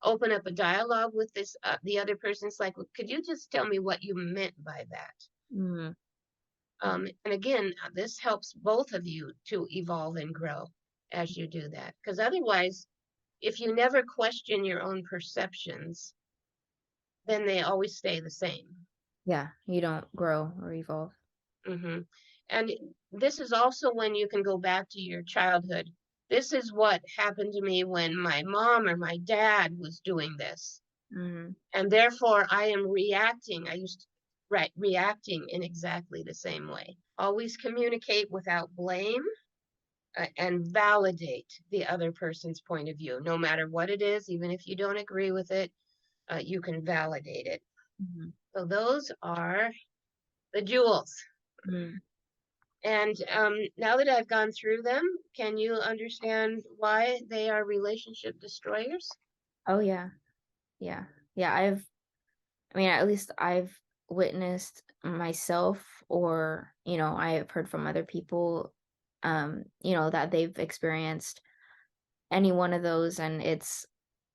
open up a dialogue with this, the other person's like, well, could you just tell me what you meant by that? Mm, And again, this helps both of you to evolve and grow as you do that. Because otherwise, if you never question your own perceptions, then they always stay the same. yeah, you don't grow or evolve. Hmm. And this is also when you can go back to your childhood. This is what happened to me when my mom or my dad was doing this. Mm, And therefore, I am reacting. I used to, right, reacting in exactly the same way. Always communicate without blame and validate the other person's point of view, no matter what it is, even if you don't agree with it, you can validate it. mhm, So those are the jewels. mm. And now that I've gone through them, can you understand why they are relationship destroyers? Oh yeah. Yeah. Yeah, I mean, at least I've witnessed myself or, I have heard from other people, that they've experienced any one of those and it's,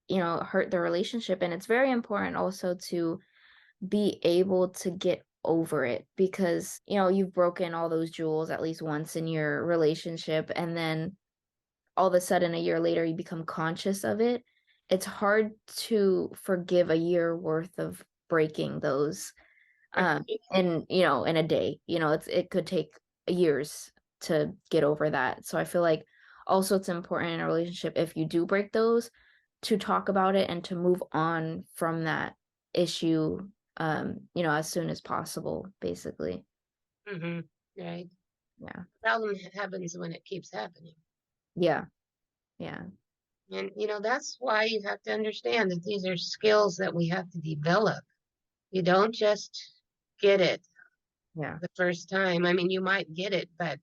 hurt their relationship. And it's very important also to be able to get over it because, you've broken all those jewels at least once in your relationship and then all of a sudden a year later you become conscious of it. It's hard to forgive a year worth of breaking those and in a day. It could take years to get over that. So I feel like also it's important in a relationship if you do break those to talk about it and to move on from that issue as soon as possible, basically. Hmm. Right. Yeah. Problem happens when it keeps happening. Yeah. Yeah. And, that's why you have to understand that these are skills that we have to develop. You don't just get it Yeah. the first time. I mean, you might get it, but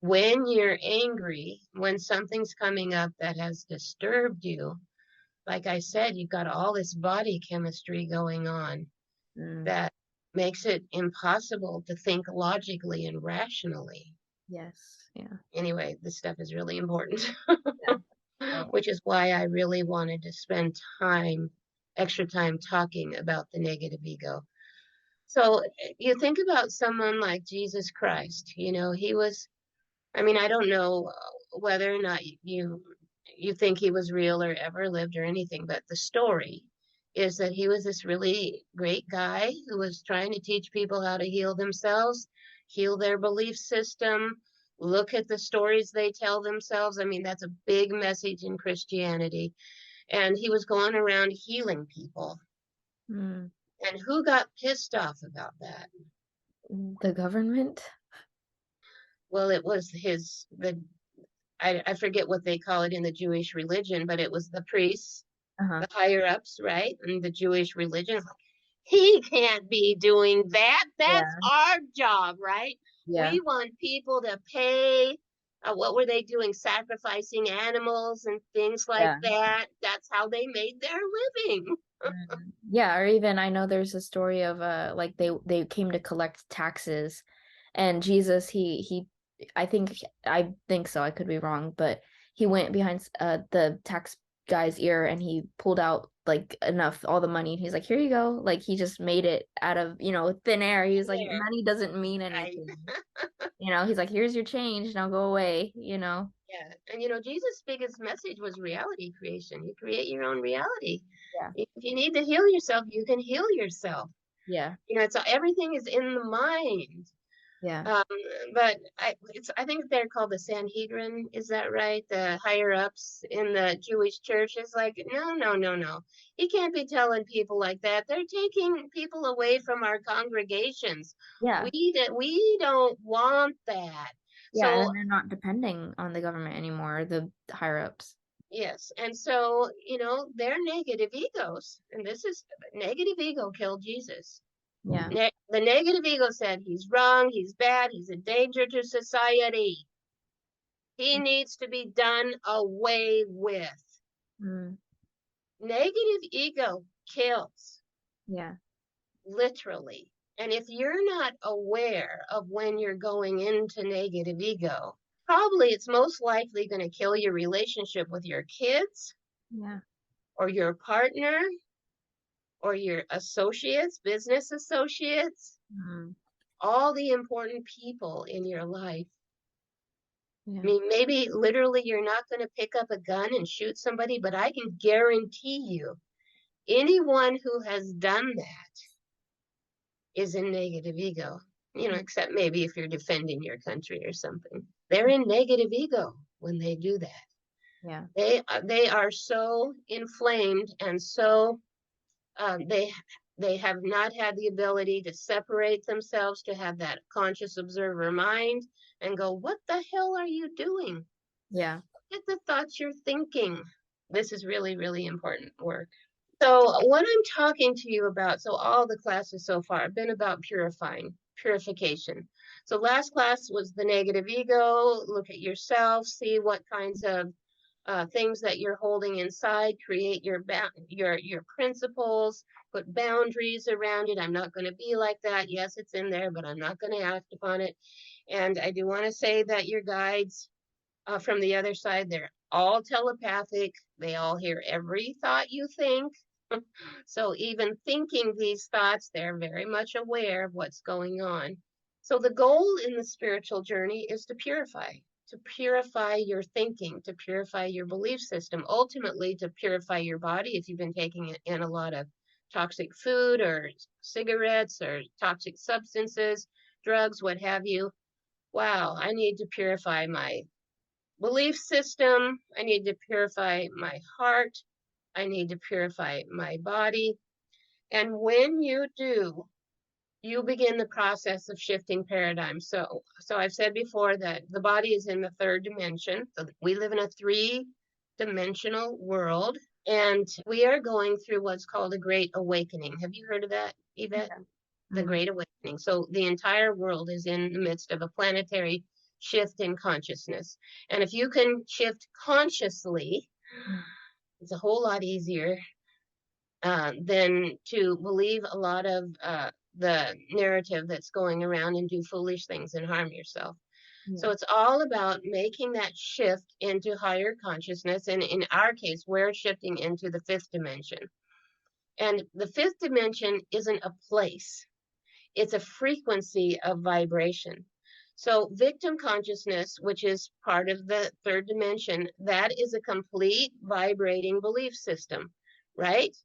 when you're angry, when something's coming up that has disturbed you, like I said, you've got all this body chemistry going on Mm, that makes it impossible to think logically and rationally. yes. Yeah. Anyway, this stuff is really important, Yeah. Oh, which is why I really wanted to spend extra time talking about the negative ego. So you think about someone like Jesus Christ, he was, I mean, I don't know whether or not you think he was real or ever lived or anything, but the story is that he was this really great guy who was trying to teach people how to heal themselves, heal their belief system, look at the stories they tell themselves. I mean, that's a big message in Christianity. And he was going around healing people. mm. And who got pissed off about that? The government? Well, it was I forget what they call it in the Jewish religion, but it was the priests, Uh-huh. the higher ups, right? In the Jewish religion. He can't be doing that. That's Yeah. our job, right? Yeah. We want people to pay. What were they doing? Sacrificing animals and things like Yeah. that. That's how they made their living. Yeah, or even I know there's a story of like they came to collect taxes and Jesus he I think so, I could be wrong, but he went behind the tax guy's ear and he pulled out like enough all the money and he's like, "Here you go." Like he just made it out of, thin air. He was like, There, "Money doesn't mean right? anything." He's like, "Here's your change, now go away." Yeah. And Jesus' biggest message was reality creation. You create your own reality. Yeah. If you need to heal yourself, you can heal yourself. Yeah. It's everything is in the mind. Yeah. Um, but I think they're called the Sanhedrin. Is that right? The higher ups in the Jewish church is like, no, no, no, no. He can't be telling people like that. They're taking people away from our congregations. Yeah. We don't want that. Yeah, and So then they're not depending on the government anymore, the higher ups. yes, and so they're negative egos, and this is negative ego killed Jesus. Yeah. The negative ego said he's wrong, he's bad, he's a danger to society. He needs to be done away with. Mm. Negative ego kills, Yeah. literally. And if you're not aware of when you're going into negative ego, probably it's most likely going to kill your relationship with your kids Yeah. or your partner or your associates, business associates, Mm. all the important people in your life. I Yeah. mean, maybe literally you're not going to pick up a gun and shoot somebody, but I can guarantee you anyone who has done that is in negative ego, except maybe if you're defending your country or something. They're in negative ego when they do that. Yeah. They are so inflamed and so they have not had the ability to separate themselves, to have that conscious observer mind and go, what the hell are you doing? Yeah. Look at the thoughts you're thinking. This is really, really important work. So what I'm talking to you about, so all the classes so far have been about purification. So last class was the negative ego. Look at yourself, see what kinds of things that you're holding inside, create your principles, put boundaries around it. I'm not going to be like that. Yes, it's in there, but I'm not going to act upon it. And I do want to say that your guides from the other side, they're all telepathic. They all hear every thought you think. So even thinking these thoughts, they're very much aware of what's going on. So the goal in the spiritual journey is to purify your thinking, to purify your belief system, ultimately to purify your body if you've been taking in a lot of toxic food or cigarettes or toxic substances, drugs, what have you. Wow, I need to purify my belief system. I need to purify my heart. I need to purify my body. And when you do, you begin the process of shifting paradigms. So I've said before that the body is in the third dimension. So we live in a three-dimensional world, and we are going through what's called a great awakening. Have you heard of that, Yvette? Yeah. The Mm. great awakening. So the entire world is in the midst of a planetary shift in consciousness. And if you can shift consciously, Mm. it's a whole lot easier than to believe a lot of the narrative that's going around and do foolish things and harm yourself. So Yeah. it's all about making that shift into higher consciousness. And in our case, we're shifting into the fifth dimension. And the fifth dimension isn't a place, it's a frequency of vibration. So victim consciousness, which is part of the third dimension, that is a complete vibrating belief system, right?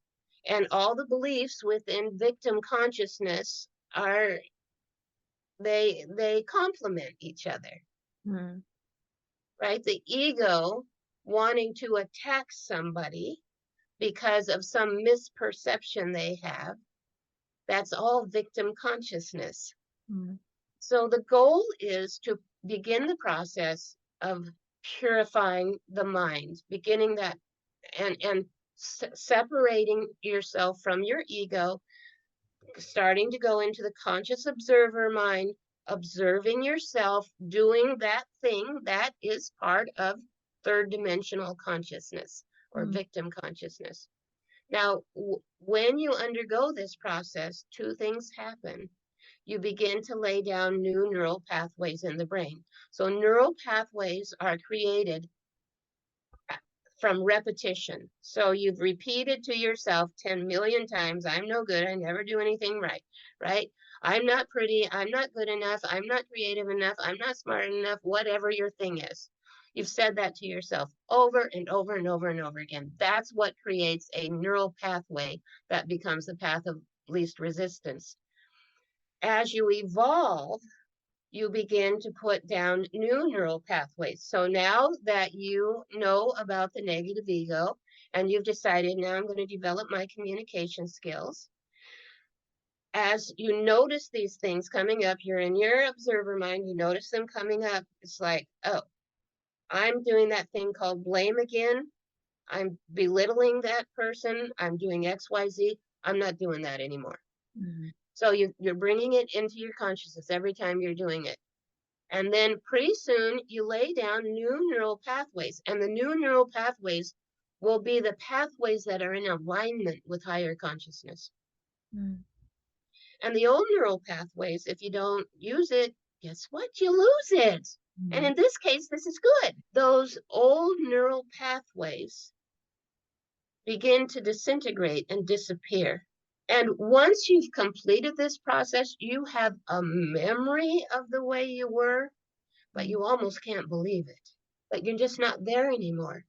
And all the beliefs within victim consciousness are they complement each other, Mm. right? The ego wanting to attack somebody because of some misperception they have, that's all victim consciousness. Mm. So the goal is to begin the process of purifying the mind, beginning that and separating yourself from your ego, starting to go into the conscious observer mind, observing yourself doing that thing that is part of third dimensional consciousness or Mm. victim consciousness. Now, when you undergo this process, two things happen. You begin to lay down new neural pathways in the brain. So neural pathways are created from repetition. So you've repeated to yourself 10 million times, I'm no good, I never do anything right, right? I'm not pretty, I'm not good enough, I'm not creative enough, I'm not smart enough, whatever your thing is. You've said that to yourself over and over and over and over again. That's what creates a neural pathway that becomes the path of least resistance. As you evolve, you begin to put down new neural pathways. So now that you know about the negative ego and you've decided now I'm going to develop my communication skills, as you notice these things coming up, you're in your observer mind, you notice them coming up. It's like, oh, I'm doing that thing called blame again. I'm belittling that person. I'm doing XYZ. I'm not doing that anymore. Mm. So you're bringing it into your consciousness every time you're doing it. And then pretty soon you lay down new neural pathways, and the new neural pathways will be the pathways that are in alignment with higher consciousness. Mm. And the old neural pathways, if you don't use it, guess what? You lose it. And Mm. in this case, this is good. Those old neural pathways begin to disintegrate and disappear. And once you've completed this process, you have a memory of the way you were, but Mm. you almost can't believe it. But you're just not there anymore.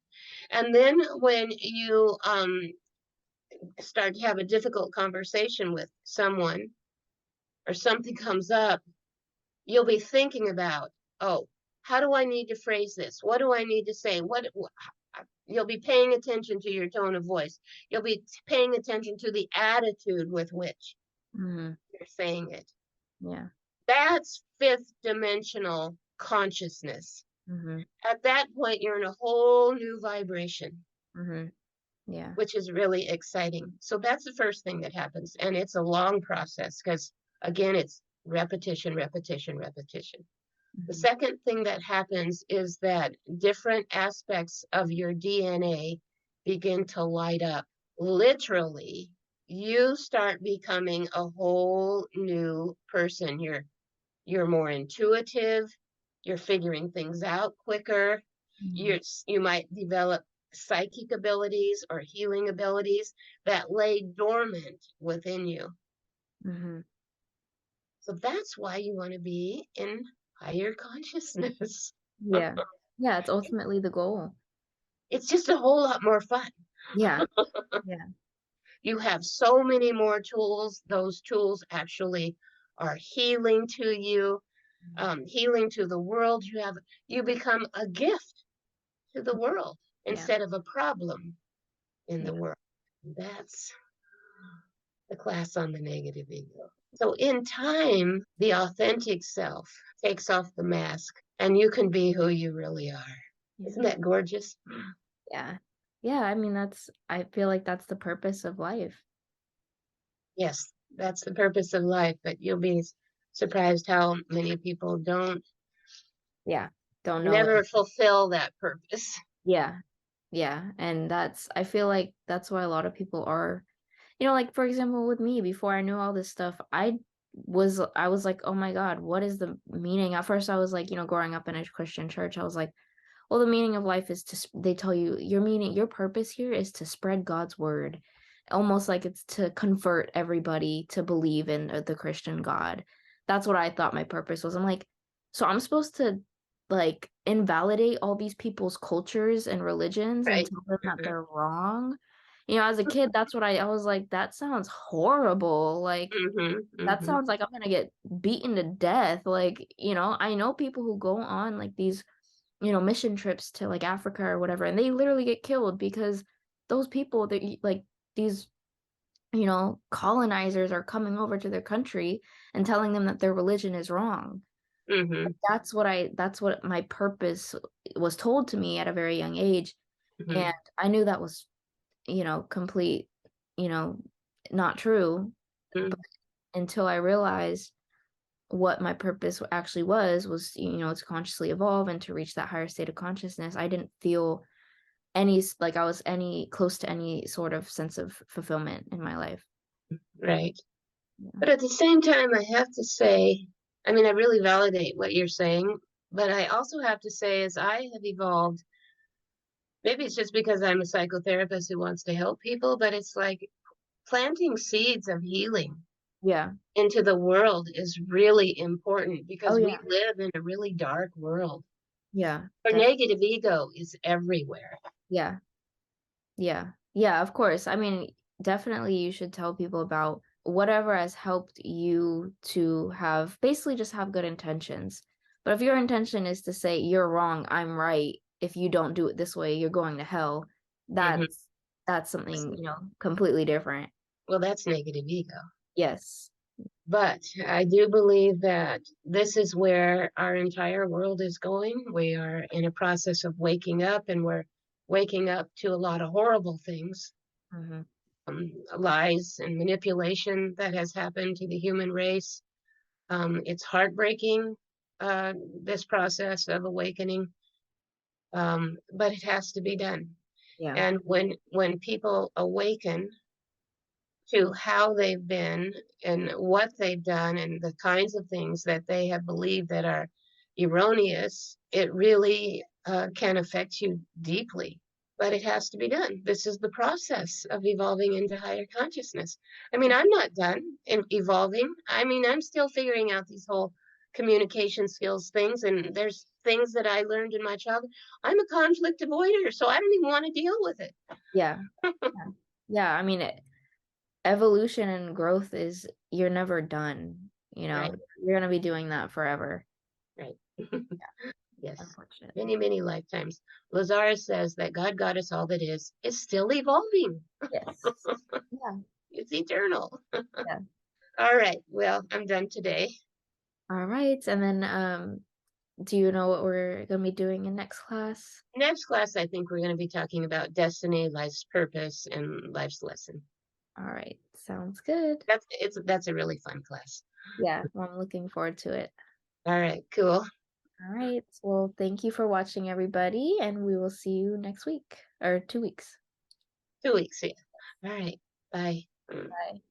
And then when you start to have a difficult conversation with someone or something comes up, you'll be thinking about, oh, how do I need to phrase this? What do I need to say? You'll be paying attention to your tone of voice. You'll be paying attention to the attitude with which Mhm. you're saying it. Yeah. That's fifth dimensional consciousness. Mhm. At that point, you're in a whole new vibration, Mhm. Yeah. which is really exciting. So that's the first thing that happens. And it's a long process because, again, it's repetition, repetition, repetition. The Mhm. second thing that happens is that different aspects of your DNA begin to light up. Literally, you start becoming a whole new person. You're more intuitive, you're figuring things out quicker. Mhm. You might develop psychic abilities or healing abilities that lay dormant within you. Mhm. So that's why you want to be in higher consciousness. Yeah. Yeah, it's ultimately the goal. It's just a whole lot more fun. Yeah. Yeah. You have so many more tools. Those tools actually are healing to you, Mhm. healing to the world. You become a gift to the world Yeah. instead of a problem in Yeah. the world. That's the class on the negative ego. So in time, the authentic self takes off the mask and you can be who you really are. Yeah. Isn't that gorgeous? Yeah. Yeah, I mean, I feel like that's the purpose of life. Yes, that's the purpose of life, but you'll be surprised how many people don't Yeah. Don't know it. never fulfill that purpose. Yeah. Yeah, and I feel like that's why a lot of people are, like, for example, with me, before I knew all this stuff, I was like, "Oh my God, what is the meaning?" At first, I was like, growing up in a Christian church, I was like, well, the meaning of life is they tell you your purpose here is to spread God's word. Almost like it's to convert everybody to believe in the Christian God. That's what I thought my purpose was. I'm like, so I'm supposed to like invalidate all these people's cultures and religions and Right. tell them that Mm-hmm. they're wrong. As a kid, that's what I was like, that sounds horrible. Like Mm-hmm. that Mm-hmm. sounds like I'm gonna get beaten to death. Like, I know people who go on like these, mission trips to like Africa or whatever, and they literally get killed because those people that like these, colonizers are coming over to their country and telling them that their religion is wrong. Mm-hmm. That's what my purpose was told to me at a very young age. Mm-hmm. And I knew that was, complete, you know, not true. But Mm-hmm. until I realized what my purpose actually was, to consciously evolve and to reach that higher state of consciousness, I didn't feel like I was any close to any sort of sense of fulfillment in my life. Right. Yeah. But at the same time, I have to say, I mean, I really validate what you're saying, but I also have to say, as I have evolved, maybe it's just because I'm a psychotherapist who wants to help people, but it's like planting seeds of healing Yeah. into the world is really important Oh because we yeah. live in a really dark world. Yeah. Our negative ego is everywhere. Yeah. Yeah. Yeah, of course. I mean, definitely you should tell people about whatever has helped you to have basically just have good intentions. But if your intention is to say you're wrong, I'm right, if you don't do it this way, you're going to hell, Hmm. that's something, completely different. Well, that's negative ego. Yes. But I do believe that this is where our entire world is going. We are in a process of waking up, and we're waking up to a lot of horrible things, Hmm. lies and manipulation that has happened to the human race. It's heartbreaking. this process of awakening, but it has to be done. Yeah. And when people awaken to how they've been and what they've done and the kinds of things that they have believed that are erroneous, it really can affect you deeply. But it has to be done. This is the process of evolving into higher consciousness. I mean, I'm not done in evolving. I mean, I'm still figuring out these whole communication skills things, and there's things that I learned in my childhood. I'm a conflict avoider, so I don't even want to deal with it. Yeah. Yeah. Yeah. I mean, evolution and growth is you're never done, Right, you're gonna be doing that forever. right. Yes, Unfortunately. many, many lifetimes. Lazarus says that God got us all that is still evolving. Yes. Yeah. It's eternal. Yeah. All right. Well, I'm done today. All right. And then do you know what we're gonna be doing in next class? Next class, I think we're going to be talking about destiny, life's purpose, and life's lesson. All right. Sounds good. That's a really fun class. Yeah, well, I'm looking forward to it. All right, cool. All right. Well, thank you for watching, everybody, and we will see you next week or 2 weeks. 2 weeks. Yeah. All right. Bye. Bye.